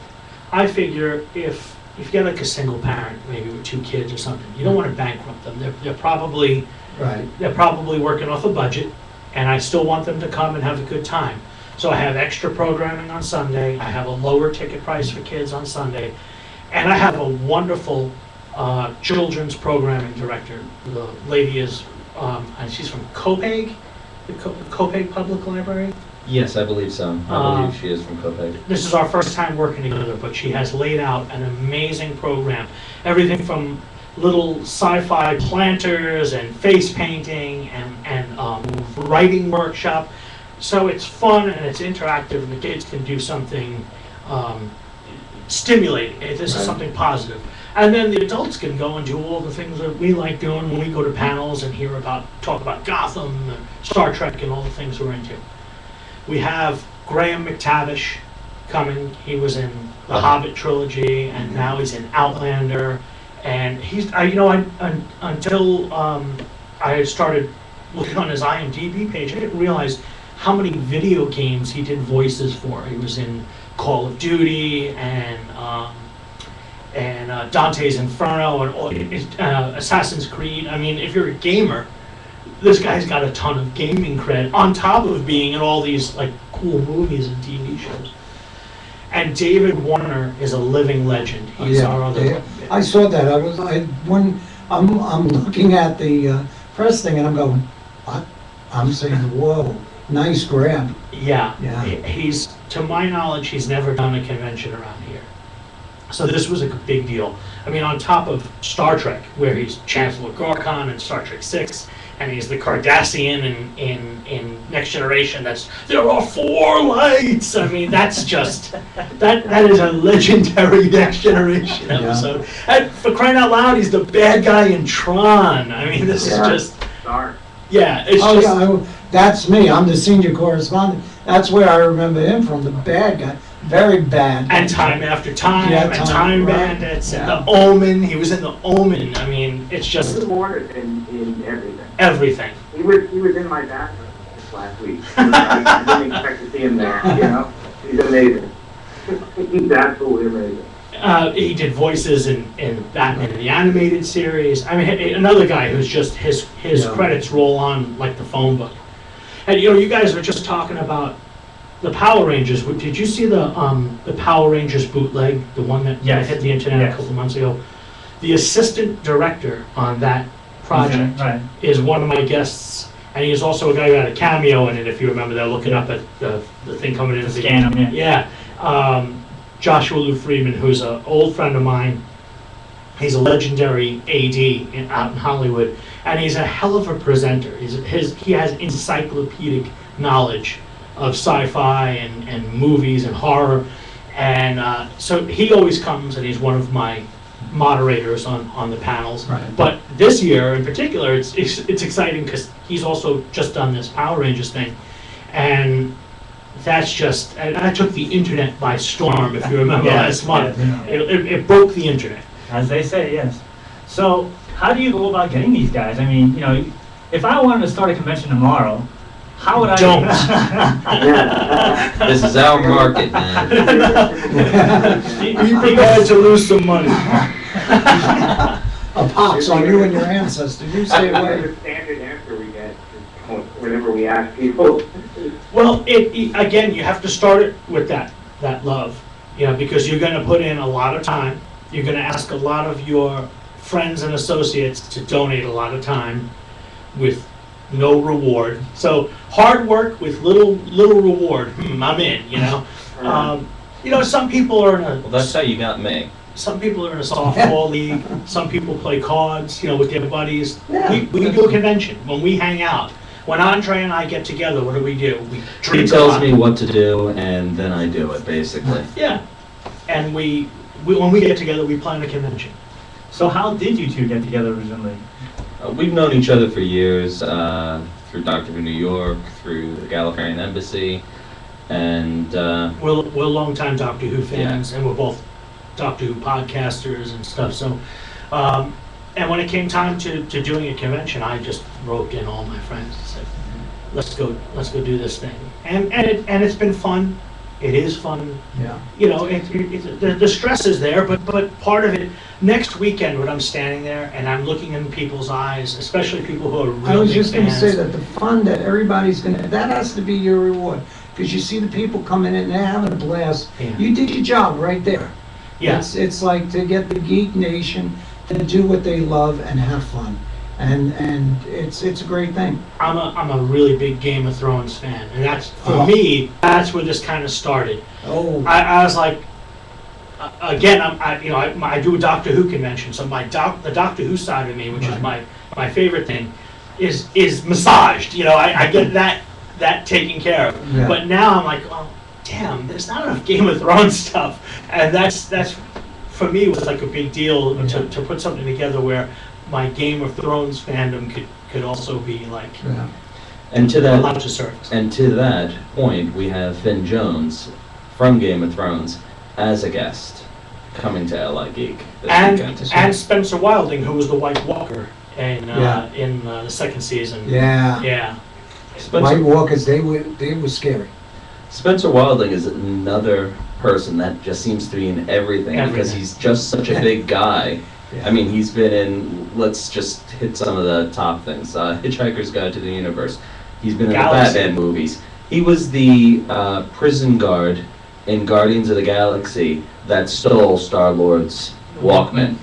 [SPEAKER 3] I figure if you get like a single parent, maybe with 2 kids or something, you don't want to bankrupt them. They're probably working off a budget, and I still want them to come and have a good time. So I have extra programming on Sunday. I have a lower ticket price for kids on Sunday, and I have a wonderful children's programming director. The lady is, and she's from Copaig, the Copaig Public Library.
[SPEAKER 6] Yes, I believe so. I believe she is from Copaig.
[SPEAKER 3] This is our first time working together, but she has laid out an amazing program. Everything from little sci-fi planters and face painting and writing workshop. So it's fun and it's interactive, and the kids can do something stimulating. This is something positive. And then the adults can go and do all the things that we like doing when we go to panels and talk about Gotham and Star Trek and all the things we're into. We have Graham McTavish coming. He was in the Hobbit trilogy, and now he's in Outlander. And he's, until I started looking on his IMDb page, I didn't realize how many video games he did voices for. He was in Call of Duty and Dante's Inferno and Assassin's Creed. I mean, if you're a gamer, this guy's got a ton of gaming cred on top of being in all these like cool movies and TV shows. And David Warner is a living legend. He's our other.
[SPEAKER 2] I saw that. I'm looking at the press thing and I'm going, what? I'm saying, whoa, nice grab.
[SPEAKER 3] Yeah.
[SPEAKER 2] Yeah.
[SPEAKER 3] He's, to my knowledge, he's never done a convention around here. So this was a big deal. I mean, on top of Star Trek, where he's Chancellor Gorkon in Star Trek 6, and he's the Cardassian in Next Generation. There are 4 lights. I mean, that's just that is a legendary Next Generation episode. Yeah. And for crying out loud, he's the bad guy in Tron. I mean, this is just
[SPEAKER 2] that's me. I'm the senior correspondent. That's where I remember him from. The bad guy. Very bad.
[SPEAKER 3] And Time After Time, and Time Bandits, and The Omen. He was in The Omen. I mean, it's just...
[SPEAKER 8] Warner in everything.
[SPEAKER 3] Everything.
[SPEAKER 8] He was in my bathroom this last week. I didn't expect to see him there, you know? He's amazing. He's absolutely amazing.
[SPEAKER 3] He did voices in Batman the animated series. I mean, another guy who's just his
[SPEAKER 2] Yeah.
[SPEAKER 3] credits roll on like the phone book. And you guys were just talking about the Power Rangers. Did you see the Power Rangers bootleg, the one that
[SPEAKER 1] Yes.
[SPEAKER 3] hit the internet
[SPEAKER 1] Yes.
[SPEAKER 3] a couple months ago? The assistant director on that project
[SPEAKER 1] Right.
[SPEAKER 3] is one of my guests, and he's also a guy who had a cameo in it. If you remember, they're looking up at the thing coming in.
[SPEAKER 1] To scan them, yeah.
[SPEAKER 3] Yeah. Joshua Lou Friedman, who's an old friend of mine. He's a legendary AD out in Hollywood, and he's a hell of a presenter. He has encyclopedic knowledge of sci-fi and movies and horror, and so he always comes, and he's one of my moderators on the panels.
[SPEAKER 2] Right.
[SPEAKER 3] But this year in particular, it's exciting because he's also just done this Power Rangers thing, and that's just, and that took the internet by storm, if you remember
[SPEAKER 1] Yeah,
[SPEAKER 3] last month.
[SPEAKER 1] yeah.
[SPEAKER 3] It broke the internet.
[SPEAKER 1] As they say, yes. So how do you go about getting these guys? I mean, if I wanted to start a convention tomorrow, how would I?
[SPEAKER 3] Don't.
[SPEAKER 6] This is our market, man.
[SPEAKER 3] Be prepared to lose some money.
[SPEAKER 2] A pox on you and your ancestors. You stay
[SPEAKER 8] What
[SPEAKER 2] away.
[SPEAKER 8] is the standard answer we get whenever we ask people?
[SPEAKER 3] Well, again, you have to start it with that love, because you're going to put in a lot of time. You're going to ask a lot of your friends and associates to donate a lot of time with no reward. So hard work with little reward. I'm in. Some people are in
[SPEAKER 6] Well, that's how you got me.
[SPEAKER 3] Some people are in a softball league. Some people play cards, with their buddies.
[SPEAKER 2] Yeah.
[SPEAKER 3] We do a convention when we hang out. When Andre and I get together, what do? We drink.
[SPEAKER 6] He tells me what to do, and then I do it, basically.
[SPEAKER 3] Yeah, and we when we get together, we plan a convention.
[SPEAKER 1] So how did you two get together originally?
[SPEAKER 6] We've known each other for years, through Doctor Who New York, through the Gallifreyan Embassy, and
[SPEAKER 3] We're longtime Doctor Who fans, and we're both Doctor Who podcasters and stuff. So, and when it came time to doing a convention, I just roped in all my friends and said, "Let's go do this thing." And it's been fun. It is fun.
[SPEAKER 2] Yeah.
[SPEAKER 3] The stress is there, but part of it. Next weekend, when I'm standing there and I'm looking in people's eyes, especially people who are
[SPEAKER 2] I
[SPEAKER 3] real
[SPEAKER 2] was
[SPEAKER 3] big
[SPEAKER 2] just going to
[SPEAKER 3] fans.
[SPEAKER 2] say that the fun that everybody's going to, that has to be your reward. Because you see the people coming in and they're having a blast.
[SPEAKER 3] Yeah.
[SPEAKER 2] You did your job right there.
[SPEAKER 3] Yeah.
[SPEAKER 2] It's like to get the Geek Nation to do what they love and have fun. And it's a great thing.
[SPEAKER 3] I'm a really big Game of Thrones fan, and that's for
[SPEAKER 2] Oh.
[SPEAKER 3] me. That's where this kind of started.
[SPEAKER 2] Oh,
[SPEAKER 3] I was like, again, I do a Doctor Who convention, so the Doctor Who side of me, which is my favorite thing, is massaged. I get that taken care of.
[SPEAKER 2] Yeah.
[SPEAKER 3] But now I'm like, oh damn, there's not enough Game of Thrones stuff, and that's for me was like a big deal to put something together where my Game of Thrones fandom could also be like
[SPEAKER 2] yeah.
[SPEAKER 6] and to
[SPEAKER 3] allowed
[SPEAKER 6] that
[SPEAKER 3] to service.
[SPEAKER 6] and to that point, we have Finn Jones from Game of Thrones as a guest coming to LI Geek this weekend.
[SPEAKER 3] And Spencer Wilding, who was the White Walker in
[SPEAKER 2] Yeah.
[SPEAKER 3] the second season.
[SPEAKER 2] Yeah.
[SPEAKER 3] Yeah.
[SPEAKER 2] White
[SPEAKER 6] Spencer,
[SPEAKER 2] Walkers, they were scary.
[SPEAKER 6] Spencer Wilding is another person that just seems to be in everything because
[SPEAKER 3] Everything.
[SPEAKER 6] he's just such a big guy.
[SPEAKER 2] Yeah.
[SPEAKER 6] I mean, he's been in, let's just hit some of the top things. Hitchhiker's Guide to the Universe. He's been in
[SPEAKER 3] Galaxy.
[SPEAKER 6] the Batman movies. He was the prison guard in Guardians of the Galaxy that stole Star-Lord's Walkman.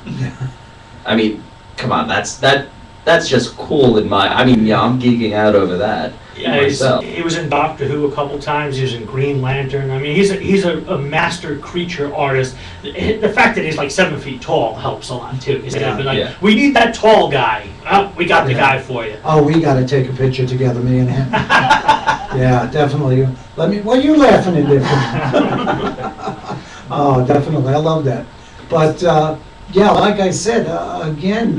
[SPEAKER 6] I mean, come on, that's just cool in my, I mean, yeah, I'm geeking out over that
[SPEAKER 3] Yeah,
[SPEAKER 6] myself.
[SPEAKER 3] he was in Doctor Who a couple times. He was in Green Lantern. I mean, he's a master creature artist. The fact that he's like 7 feet tall helps a lot too. He's
[SPEAKER 2] Yeah.
[SPEAKER 3] like,
[SPEAKER 6] Yeah.
[SPEAKER 3] we need that tall guy. Oh, we got the
[SPEAKER 2] Yeah.
[SPEAKER 3] guy for you.
[SPEAKER 2] Oh, we got to take a picture together, me and him. Yeah, definitely. What are you laughing at there for? Oh, definitely. I love that. But, yeah, like I said, again,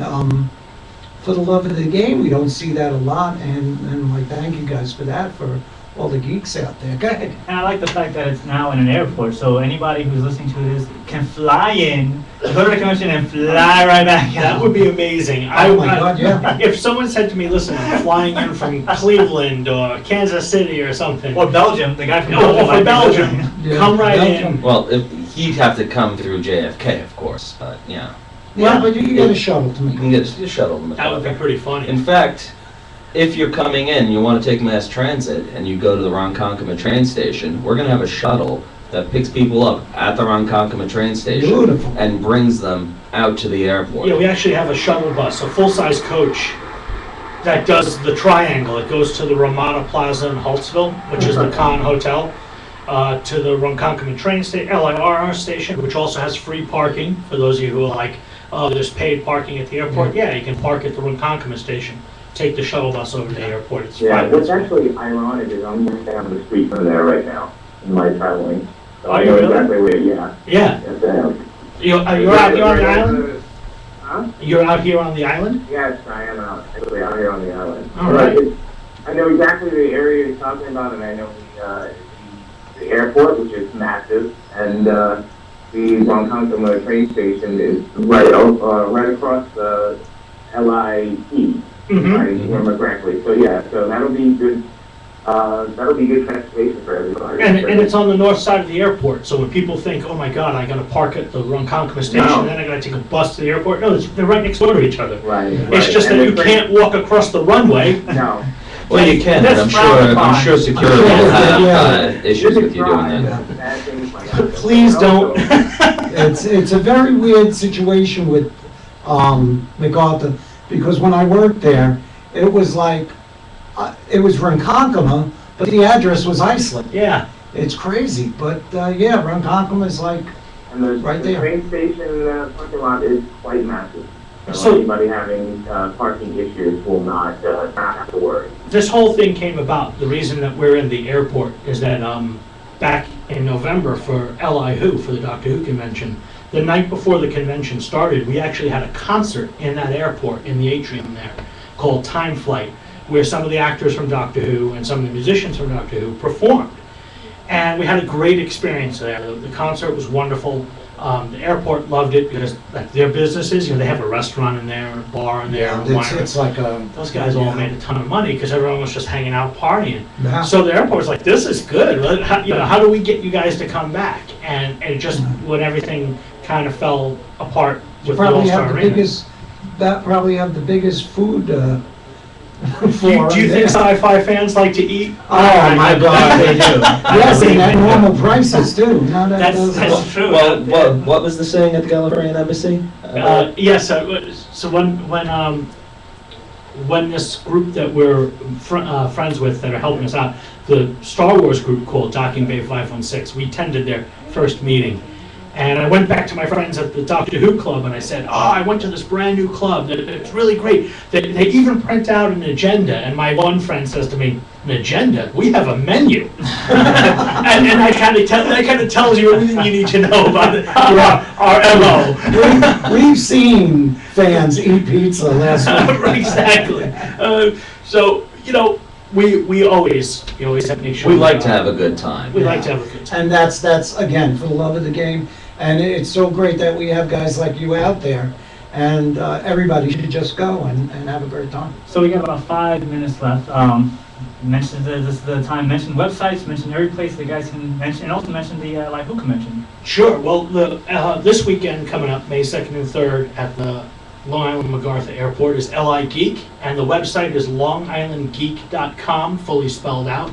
[SPEAKER 2] for the love of the game, we don't see that a lot. And like, thank you guys for that, for all the geeks out there. Go ahead.
[SPEAKER 1] And I like the fact that it's now in an airport, so anybody who's listening to this can fly in, go to the convention, and fly right back
[SPEAKER 3] That
[SPEAKER 1] out.
[SPEAKER 3] would be amazing.
[SPEAKER 2] Oh my God, yeah.
[SPEAKER 3] If someone said to me, "Listen, I'm flying in from Cleveland or Kansas City or something,"
[SPEAKER 1] Or Belgium, the guy from
[SPEAKER 3] or
[SPEAKER 1] Belgium.
[SPEAKER 3] for
[SPEAKER 1] might be
[SPEAKER 3] Belgium,
[SPEAKER 1] listening.
[SPEAKER 2] Yeah,
[SPEAKER 3] come right
[SPEAKER 2] Belgium.
[SPEAKER 3] in.
[SPEAKER 6] Well, He'd have to come through JFK, of course, but, yeah.
[SPEAKER 2] Yeah, but you can get a shuttle to
[SPEAKER 6] You
[SPEAKER 2] me.
[SPEAKER 6] can get a shuttle to
[SPEAKER 3] That would be
[SPEAKER 6] MacArthur.
[SPEAKER 3] pretty funny.
[SPEAKER 6] In fact, if you're coming in, you want to take mass transit, and you go to the Ronkonkoma train station, we're going to have a shuttle that picks people up at the Ronkonkoma train station
[SPEAKER 2] Beautiful.
[SPEAKER 6] and brings them out to the airport.
[SPEAKER 3] Yeah, we actually have a shuttle bus, a full-size coach that does the triangle. It goes to the Ramada Plaza in Holtzville, which is the Khan Hotel, to the Ronkonkoma train station, LIRR station, which also has free parking for those of you who are like, oh, there's paid parking at the airport. Yeah, you can park at the Ronkonkoma station. Take the shuttle bus over to the airport. It's
[SPEAKER 8] Yeah,
[SPEAKER 3] 5
[SPEAKER 8] what's
[SPEAKER 3] minutes.
[SPEAKER 8] actually ironic is I'm just down the street from there right now in my traveling. So
[SPEAKER 3] Are
[SPEAKER 8] I
[SPEAKER 3] you
[SPEAKER 8] know
[SPEAKER 3] really?
[SPEAKER 8] exactly where, yeah.
[SPEAKER 3] Yeah.
[SPEAKER 8] Yes,
[SPEAKER 3] You're out here on the island?
[SPEAKER 8] Huh?
[SPEAKER 3] You're out here on the island?
[SPEAKER 8] Yes, I am actually out here on the island.
[SPEAKER 3] All right.
[SPEAKER 8] I know exactly the area you're talking about, and I know the airport, which is massive, and the Ronkonkoma train station is right across the LIE,
[SPEAKER 3] Mm-hmm.
[SPEAKER 8] if I remember correctly. So yeah, so that'll be good. That'll be good transportation for everybody.
[SPEAKER 3] And it's on the north side of the airport, so when people think, oh my God, I gotta park at the Ronkonkoma station,
[SPEAKER 8] No.
[SPEAKER 3] then I gotta take a bus to the airport, no, they're right next door to each other.
[SPEAKER 8] Right.
[SPEAKER 3] It's just that
[SPEAKER 8] And
[SPEAKER 3] you
[SPEAKER 8] the train-
[SPEAKER 3] can't walk across the runway.
[SPEAKER 8] No.
[SPEAKER 6] Well, you can, but
[SPEAKER 3] That's
[SPEAKER 6] I'm sure security will have
[SPEAKER 2] Yeah.
[SPEAKER 6] issues with you doing
[SPEAKER 8] You
[SPEAKER 6] that.
[SPEAKER 8] can try bad things like that.
[SPEAKER 3] Please don't.
[SPEAKER 2] It's a very weird situation with MacArthur, because when I worked there, it was like, it was Ronkonkoma, but the address was Iceland.
[SPEAKER 3] Yeah,
[SPEAKER 2] It's crazy, but yeah, Ronkonkoma is like,
[SPEAKER 8] And the
[SPEAKER 2] Right
[SPEAKER 8] the
[SPEAKER 2] there.
[SPEAKER 8] train station parking lot is quite massive. So
[SPEAKER 3] So-
[SPEAKER 8] anybody having parking issues will not have to worry.
[SPEAKER 3] this whole thing came about, the reason that we're in the airport is that back in November for LI Who, for the Doctor Who convention, the night before the convention started, we actually had a concert in that airport, in the atrium there, called Time Flight, where some of the actors from Doctor Who and some of the musicians from Doctor Who performed. And we had a great experience there. The concert was wonderful. The airport loved it because like, their businesses, they have a restaurant in there, and a bar in there, and wine.
[SPEAKER 2] it's like a.
[SPEAKER 3] Those guys all
[SPEAKER 2] yeah.
[SPEAKER 3] made a ton of money because everyone was just hanging out partying.
[SPEAKER 2] Yeah.
[SPEAKER 3] So the airport was like, this is good. How do we get you guys to come back? And it just, when everything kind of fell apart
[SPEAKER 2] You
[SPEAKER 3] with the
[SPEAKER 2] probably have
[SPEAKER 3] All-Star
[SPEAKER 2] the
[SPEAKER 3] Arena.
[SPEAKER 2] biggest, that probably have the biggest food
[SPEAKER 3] Do you think
[SPEAKER 2] there.
[SPEAKER 3] sci-fi fans like to eat?
[SPEAKER 2] Oh, my God,
[SPEAKER 3] they do.
[SPEAKER 2] Yes, and at normal prices too. No, that doesn't-
[SPEAKER 3] That's true.
[SPEAKER 6] Well, what was the saying at the Gallifreyan Embassy?
[SPEAKER 3] Yes, so when this group that we're friends with that are helping us out, the Star Wars group called Docking Bay 516, we attended their first meeting. And I went back to my friends at the Doctor Who club and I said, oh, I went to this brand new club. It's really great. They even print out an agenda. And my one friend says to me, an agenda? We have a menu. and that kind of tells you everything you need to know about our MO.
[SPEAKER 2] We've seen fans eat pizza last week.
[SPEAKER 3] Exactly. So, we always have to make sure.
[SPEAKER 6] We like to have a good time.
[SPEAKER 3] We like to have a good time.
[SPEAKER 2] And that's again, for the love of the game. And it's so great that we have guys like you out there. And everybody should just go and have a great time.
[SPEAKER 1] So we got about 5 minutes left. Mention this is the time. Mention websites. Mention every place that guys can mention, and also mention the like who convention.
[SPEAKER 3] Sure. Well, this weekend coming up, May 2nd and 3rd at the Long Island MacArthur Airport is LI Geek, and the website is longislandgeek.com, fully spelled out.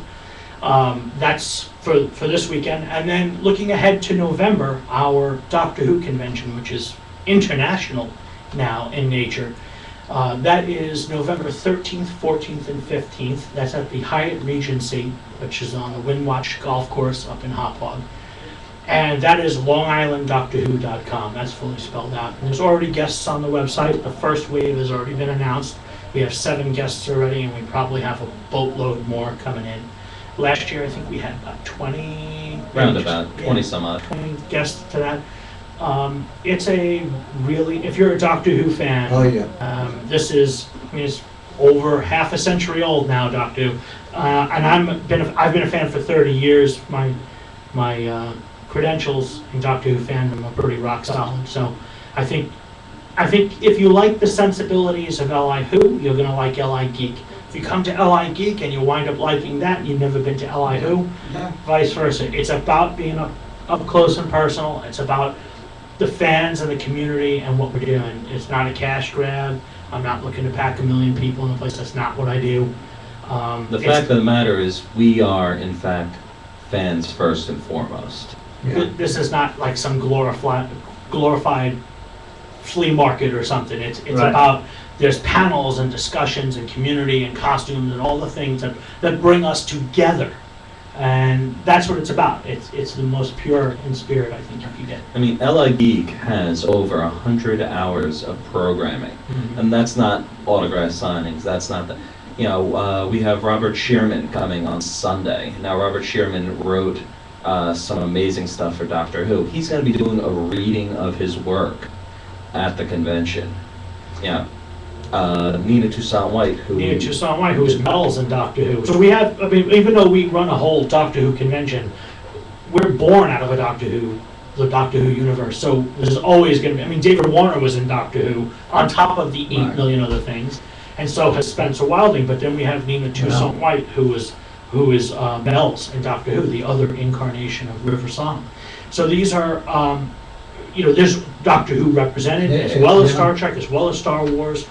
[SPEAKER 3] That's for this weekend. And then looking ahead to November, our Doctor Who convention, which is international now in nature. That is November 13th, 14th, and 15th. That's at the Hyatt Regency, which is on the Windwatch Golf Course up in Hauppauge. And that is longislanddoctorwho.com. That's fully spelled out. And there's already guests on the website. The first wave has already been announced. We have 7 guests already, and we probably have a boatload more coming in. Last year, I think we had about 20...
[SPEAKER 6] Round about 20 some odd.
[SPEAKER 3] 20 guests to that. It's a really, if you're a Doctor Who fan,
[SPEAKER 2] Oh, yeah.
[SPEAKER 3] this is, it's over half a century old now, Doctor Who. And I've been a fan for 30 years. My credentials in Doctor Who fandom are pretty rock solid. So I think if you like the sensibilities of LI Who, you're going to like LI Geek. If you come to LI Geek and you wind up liking that, and you've never been to LI Who,
[SPEAKER 2] Yeah.
[SPEAKER 3] vice versa. It's about being a up close and personal. It's about the fans and the community and what we're doing. It's not a cash grab. I'm not looking to pack 1 million people in a place. That's not what I do.
[SPEAKER 6] The fact of the matter is, we are, in fact, fans first and foremost.
[SPEAKER 3] This is not like some glorified flea market or something. It's
[SPEAKER 1] Right.
[SPEAKER 3] about, there's panels and discussions and community and costumes and all the things that bring us together. And that's what it's about. It's the most pure in spirit I think you can get.
[SPEAKER 6] I mean, LI Geek has over 100 hours of programming, and that's not autograph signings. That's not the, we have Robert Shearman coming on Sunday. Now, Robert Shearman wrote some amazing stuff for Doctor Who. He's going to be doing a reading of his work at the convention. Nina Toussaint White,
[SPEAKER 3] who's Mel's in Doctor Who. So we have, I mean, even though we run a whole Doctor Who convention, we're born out of the Doctor Who universe. So there's always going to be, I mean, David Warner was in Doctor Who on top of the 8 million other things, and so has Spencer Wilding. But then we have Nina Toussaint White, who is Mel's in Doctor Who, the other incarnation of River Song. So these are, there's Doctor Who represented, as well as Star Trek, as well as Star Wars.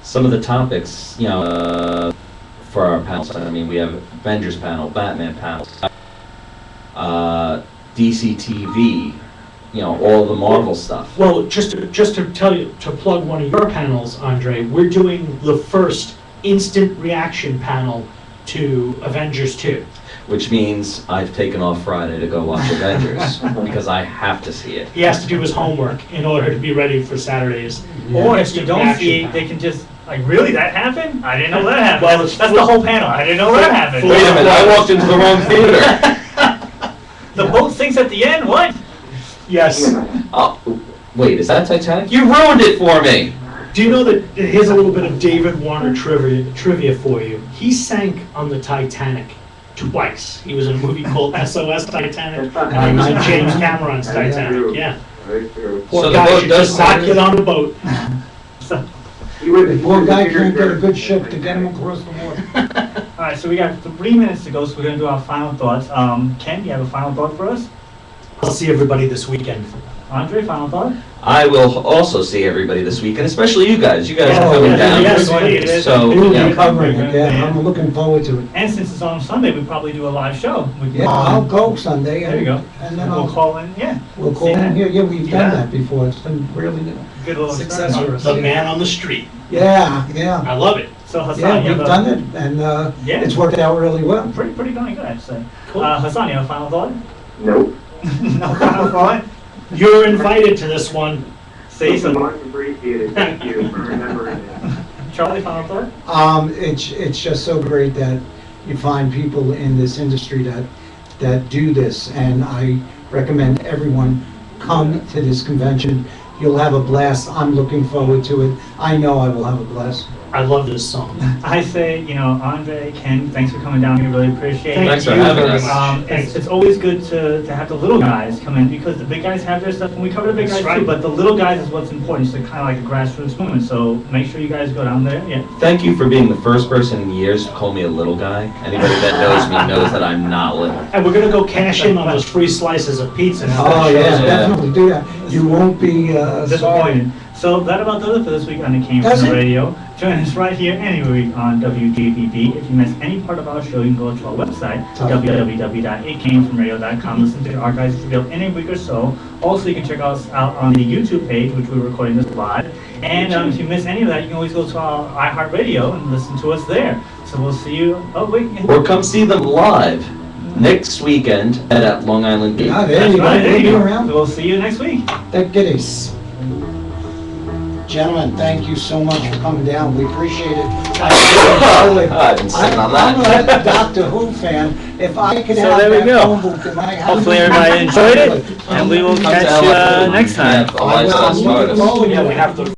[SPEAKER 6] Some of the topics, for our panels. I mean, we have Avengers panel, Batman panel, DC TV, all the Marvel stuff.
[SPEAKER 3] Well, just to tell you, to plug one of your panels, Andre, we're doing the first instant reaction panel to Avengers 2.
[SPEAKER 6] Which means I've taken off Friday to go watch Avengers, because I have to see it.
[SPEAKER 3] He has to do his homework in order to be ready for Saturday's.
[SPEAKER 1] Or if you don't see it, they can just, like, really, that happened? I didn't know that happened. Well, that's the whole panel. I didn't know that happened.
[SPEAKER 6] Wait a minute, I walked into the wrong theater.
[SPEAKER 1] The boat sinks at the end, what?
[SPEAKER 3] Yes.
[SPEAKER 6] Oh, wait, is that Titanic? You ruined it for me!
[SPEAKER 3] Do you know that, here's a little bit of David Warner trivia for you. He sank on the Titanic twice. He was in a movie called SOS Titanic, and he was in James Cameron's Titanic. Yeah.
[SPEAKER 8] Very true.
[SPEAKER 3] Poor
[SPEAKER 6] So the
[SPEAKER 3] guy
[SPEAKER 6] boat
[SPEAKER 3] should
[SPEAKER 6] does
[SPEAKER 3] just not
[SPEAKER 6] sink?
[SPEAKER 3] get on the boat.
[SPEAKER 2] The poor guy can't get a good ship to get him across the water.
[SPEAKER 1] All right, so we got 3 minutes to go, so we're going to do our final thoughts. Ken, you have a final thought for us?
[SPEAKER 3] I'll see everybody this weekend.
[SPEAKER 1] Andre, final thought?
[SPEAKER 6] I will also see everybody this weekend, especially you guys. You guys
[SPEAKER 2] Oh,
[SPEAKER 6] are coming
[SPEAKER 2] yeah,
[SPEAKER 6] down.
[SPEAKER 3] yes, please.
[SPEAKER 6] So,
[SPEAKER 2] We'll
[SPEAKER 6] yeah.
[SPEAKER 2] be covering it, yeah, I'm looking forward to it.
[SPEAKER 1] And since it's on Sunday, we probably do a live show. We can-
[SPEAKER 2] Yeah, I'll go Sunday.
[SPEAKER 1] There you go.
[SPEAKER 2] And then
[SPEAKER 1] We'll
[SPEAKER 2] I'll,
[SPEAKER 1] call in, yeah.
[SPEAKER 2] we'll call
[SPEAKER 1] See
[SPEAKER 2] in
[SPEAKER 1] that?
[SPEAKER 2] here, yeah, we've
[SPEAKER 1] Yeah.
[SPEAKER 2] done that before, it's been really
[SPEAKER 1] Good little
[SPEAKER 2] success
[SPEAKER 1] start.
[SPEAKER 2] for us.
[SPEAKER 3] The man on the street.
[SPEAKER 2] Yeah, yeah,
[SPEAKER 3] I love it.
[SPEAKER 1] So Hassan,
[SPEAKER 2] yeah,
[SPEAKER 1] you have
[SPEAKER 2] we've
[SPEAKER 1] a...
[SPEAKER 2] done it, and
[SPEAKER 1] Yeah.
[SPEAKER 2] it's worked out really well.
[SPEAKER 1] Pretty darn good, I'd say.
[SPEAKER 3] Cool.
[SPEAKER 1] Hassan, you have a final thought?
[SPEAKER 8] Nope.
[SPEAKER 1] No final thought?
[SPEAKER 3] You're invited to this one.
[SPEAKER 1] Say
[SPEAKER 8] So
[SPEAKER 1] something.
[SPEAKER 8] much appreciated. Thank you for remembering it.
[SPEAKER 1] Charlie, final thought?
[SPEAKER 2] It's just so great that you find people in this industry that do this, and I recommend everyone come to this convention. You'll have a blast. I'm looking forward to it. I know I will have a blast.
[SPEAKER 3] I love this song.
[SPEAKER 1] I say, Andre, Ken, thanks for coming down here, really appreciate it.
[SPEAKER 6] Thanks for having us.
[SPEAKER 1] It's always good to have the little guys come in, because the big guys have their stuff, and we cover the big
[SPEAKER 3] That's
[SPEAKER 1] guys
[SPEAKER 3] right.
[SPEAKER 1] too, but the little guys is what's important. It's kind of like a grassroots movement, so make sure you guys go down there, yeah.
[SPEAKER 6] Thank you for being the first person in years to call me a little guy. Anybody that knows me knows that I'm not little.
[SPEAKER 3] And we're gonna go cash in on those free slices of pizza. now.
[SPEAKER 2] Oh, yeah,
[SPEAKER 6] Yeah.
[SPEAKER 2] definitely do that. You won't be sorry.
[SPEAKER 1] Disappointed. So that about does it for this week on The Came
[SPEAKER 2] That's
[SPEAKER 1] From the
[SPEAKER 2] it.
[SPEAKER 1] Radio. Join us right here any week on WJBB. If you miss any part of our show, you can go to our website, www.itcamefromradio.com. Listen to the archives revealed any week or so. Also, you can check us out on the YouTube page, which we're recording this live. And if you miss any of that, you can always go to our iHeartRadio and listen to us there. So we'll see you. Oh, wait.
[SPEAKER 6] Or come see them live next weekend at Long Island Beach.
[SPEAKER 2] Ah, there
[SPEAKER 1] That's
[SPEAKER 2] you go.
[SPEAKER 1] right. There
[SPEAKER 2] We'll
[SPEAKER 1] you
[SPEAKER 2] be
[SPEAKER 1] go.
[SPEAKER 2] around.
[SPEAKER 1] So we'll see you next week.
[SPEAKER 2] Take it easy. Gentlemen, thank you so much for coming down. We appreciate it.
[SPEAKER 6] I've been sitting on
[SPEAKER 2] I'm
[SPEAKER 6] that.
[SPEAKER 2] a Doctor Who fan. If I could
[SPEAKER 9] So
[SPEAKER 2] have
[SPEAKER 9] there we
[SPEAKER 2] that
[SPEAKER 9] go.
[SPEAKER 2] phone booth in my house.
[SPEAKER 9] Hopefully everybody enjoyed it, and we will
[SPEAKER 6] Come to
[SPEAKER 9] catch you
[SPEAKER 6] LA.
[SPEAKER 9] next time.
[SPEAKER 6] Yeah, a lifestyle
[SPEAKER 2] I'm looking
[SPEAKER 6] started.
[SPEAKER 2] forward to
[SPEAKER 3] Yeah,
[SPEAKER 2] it.
[SPEAKER 3] we have to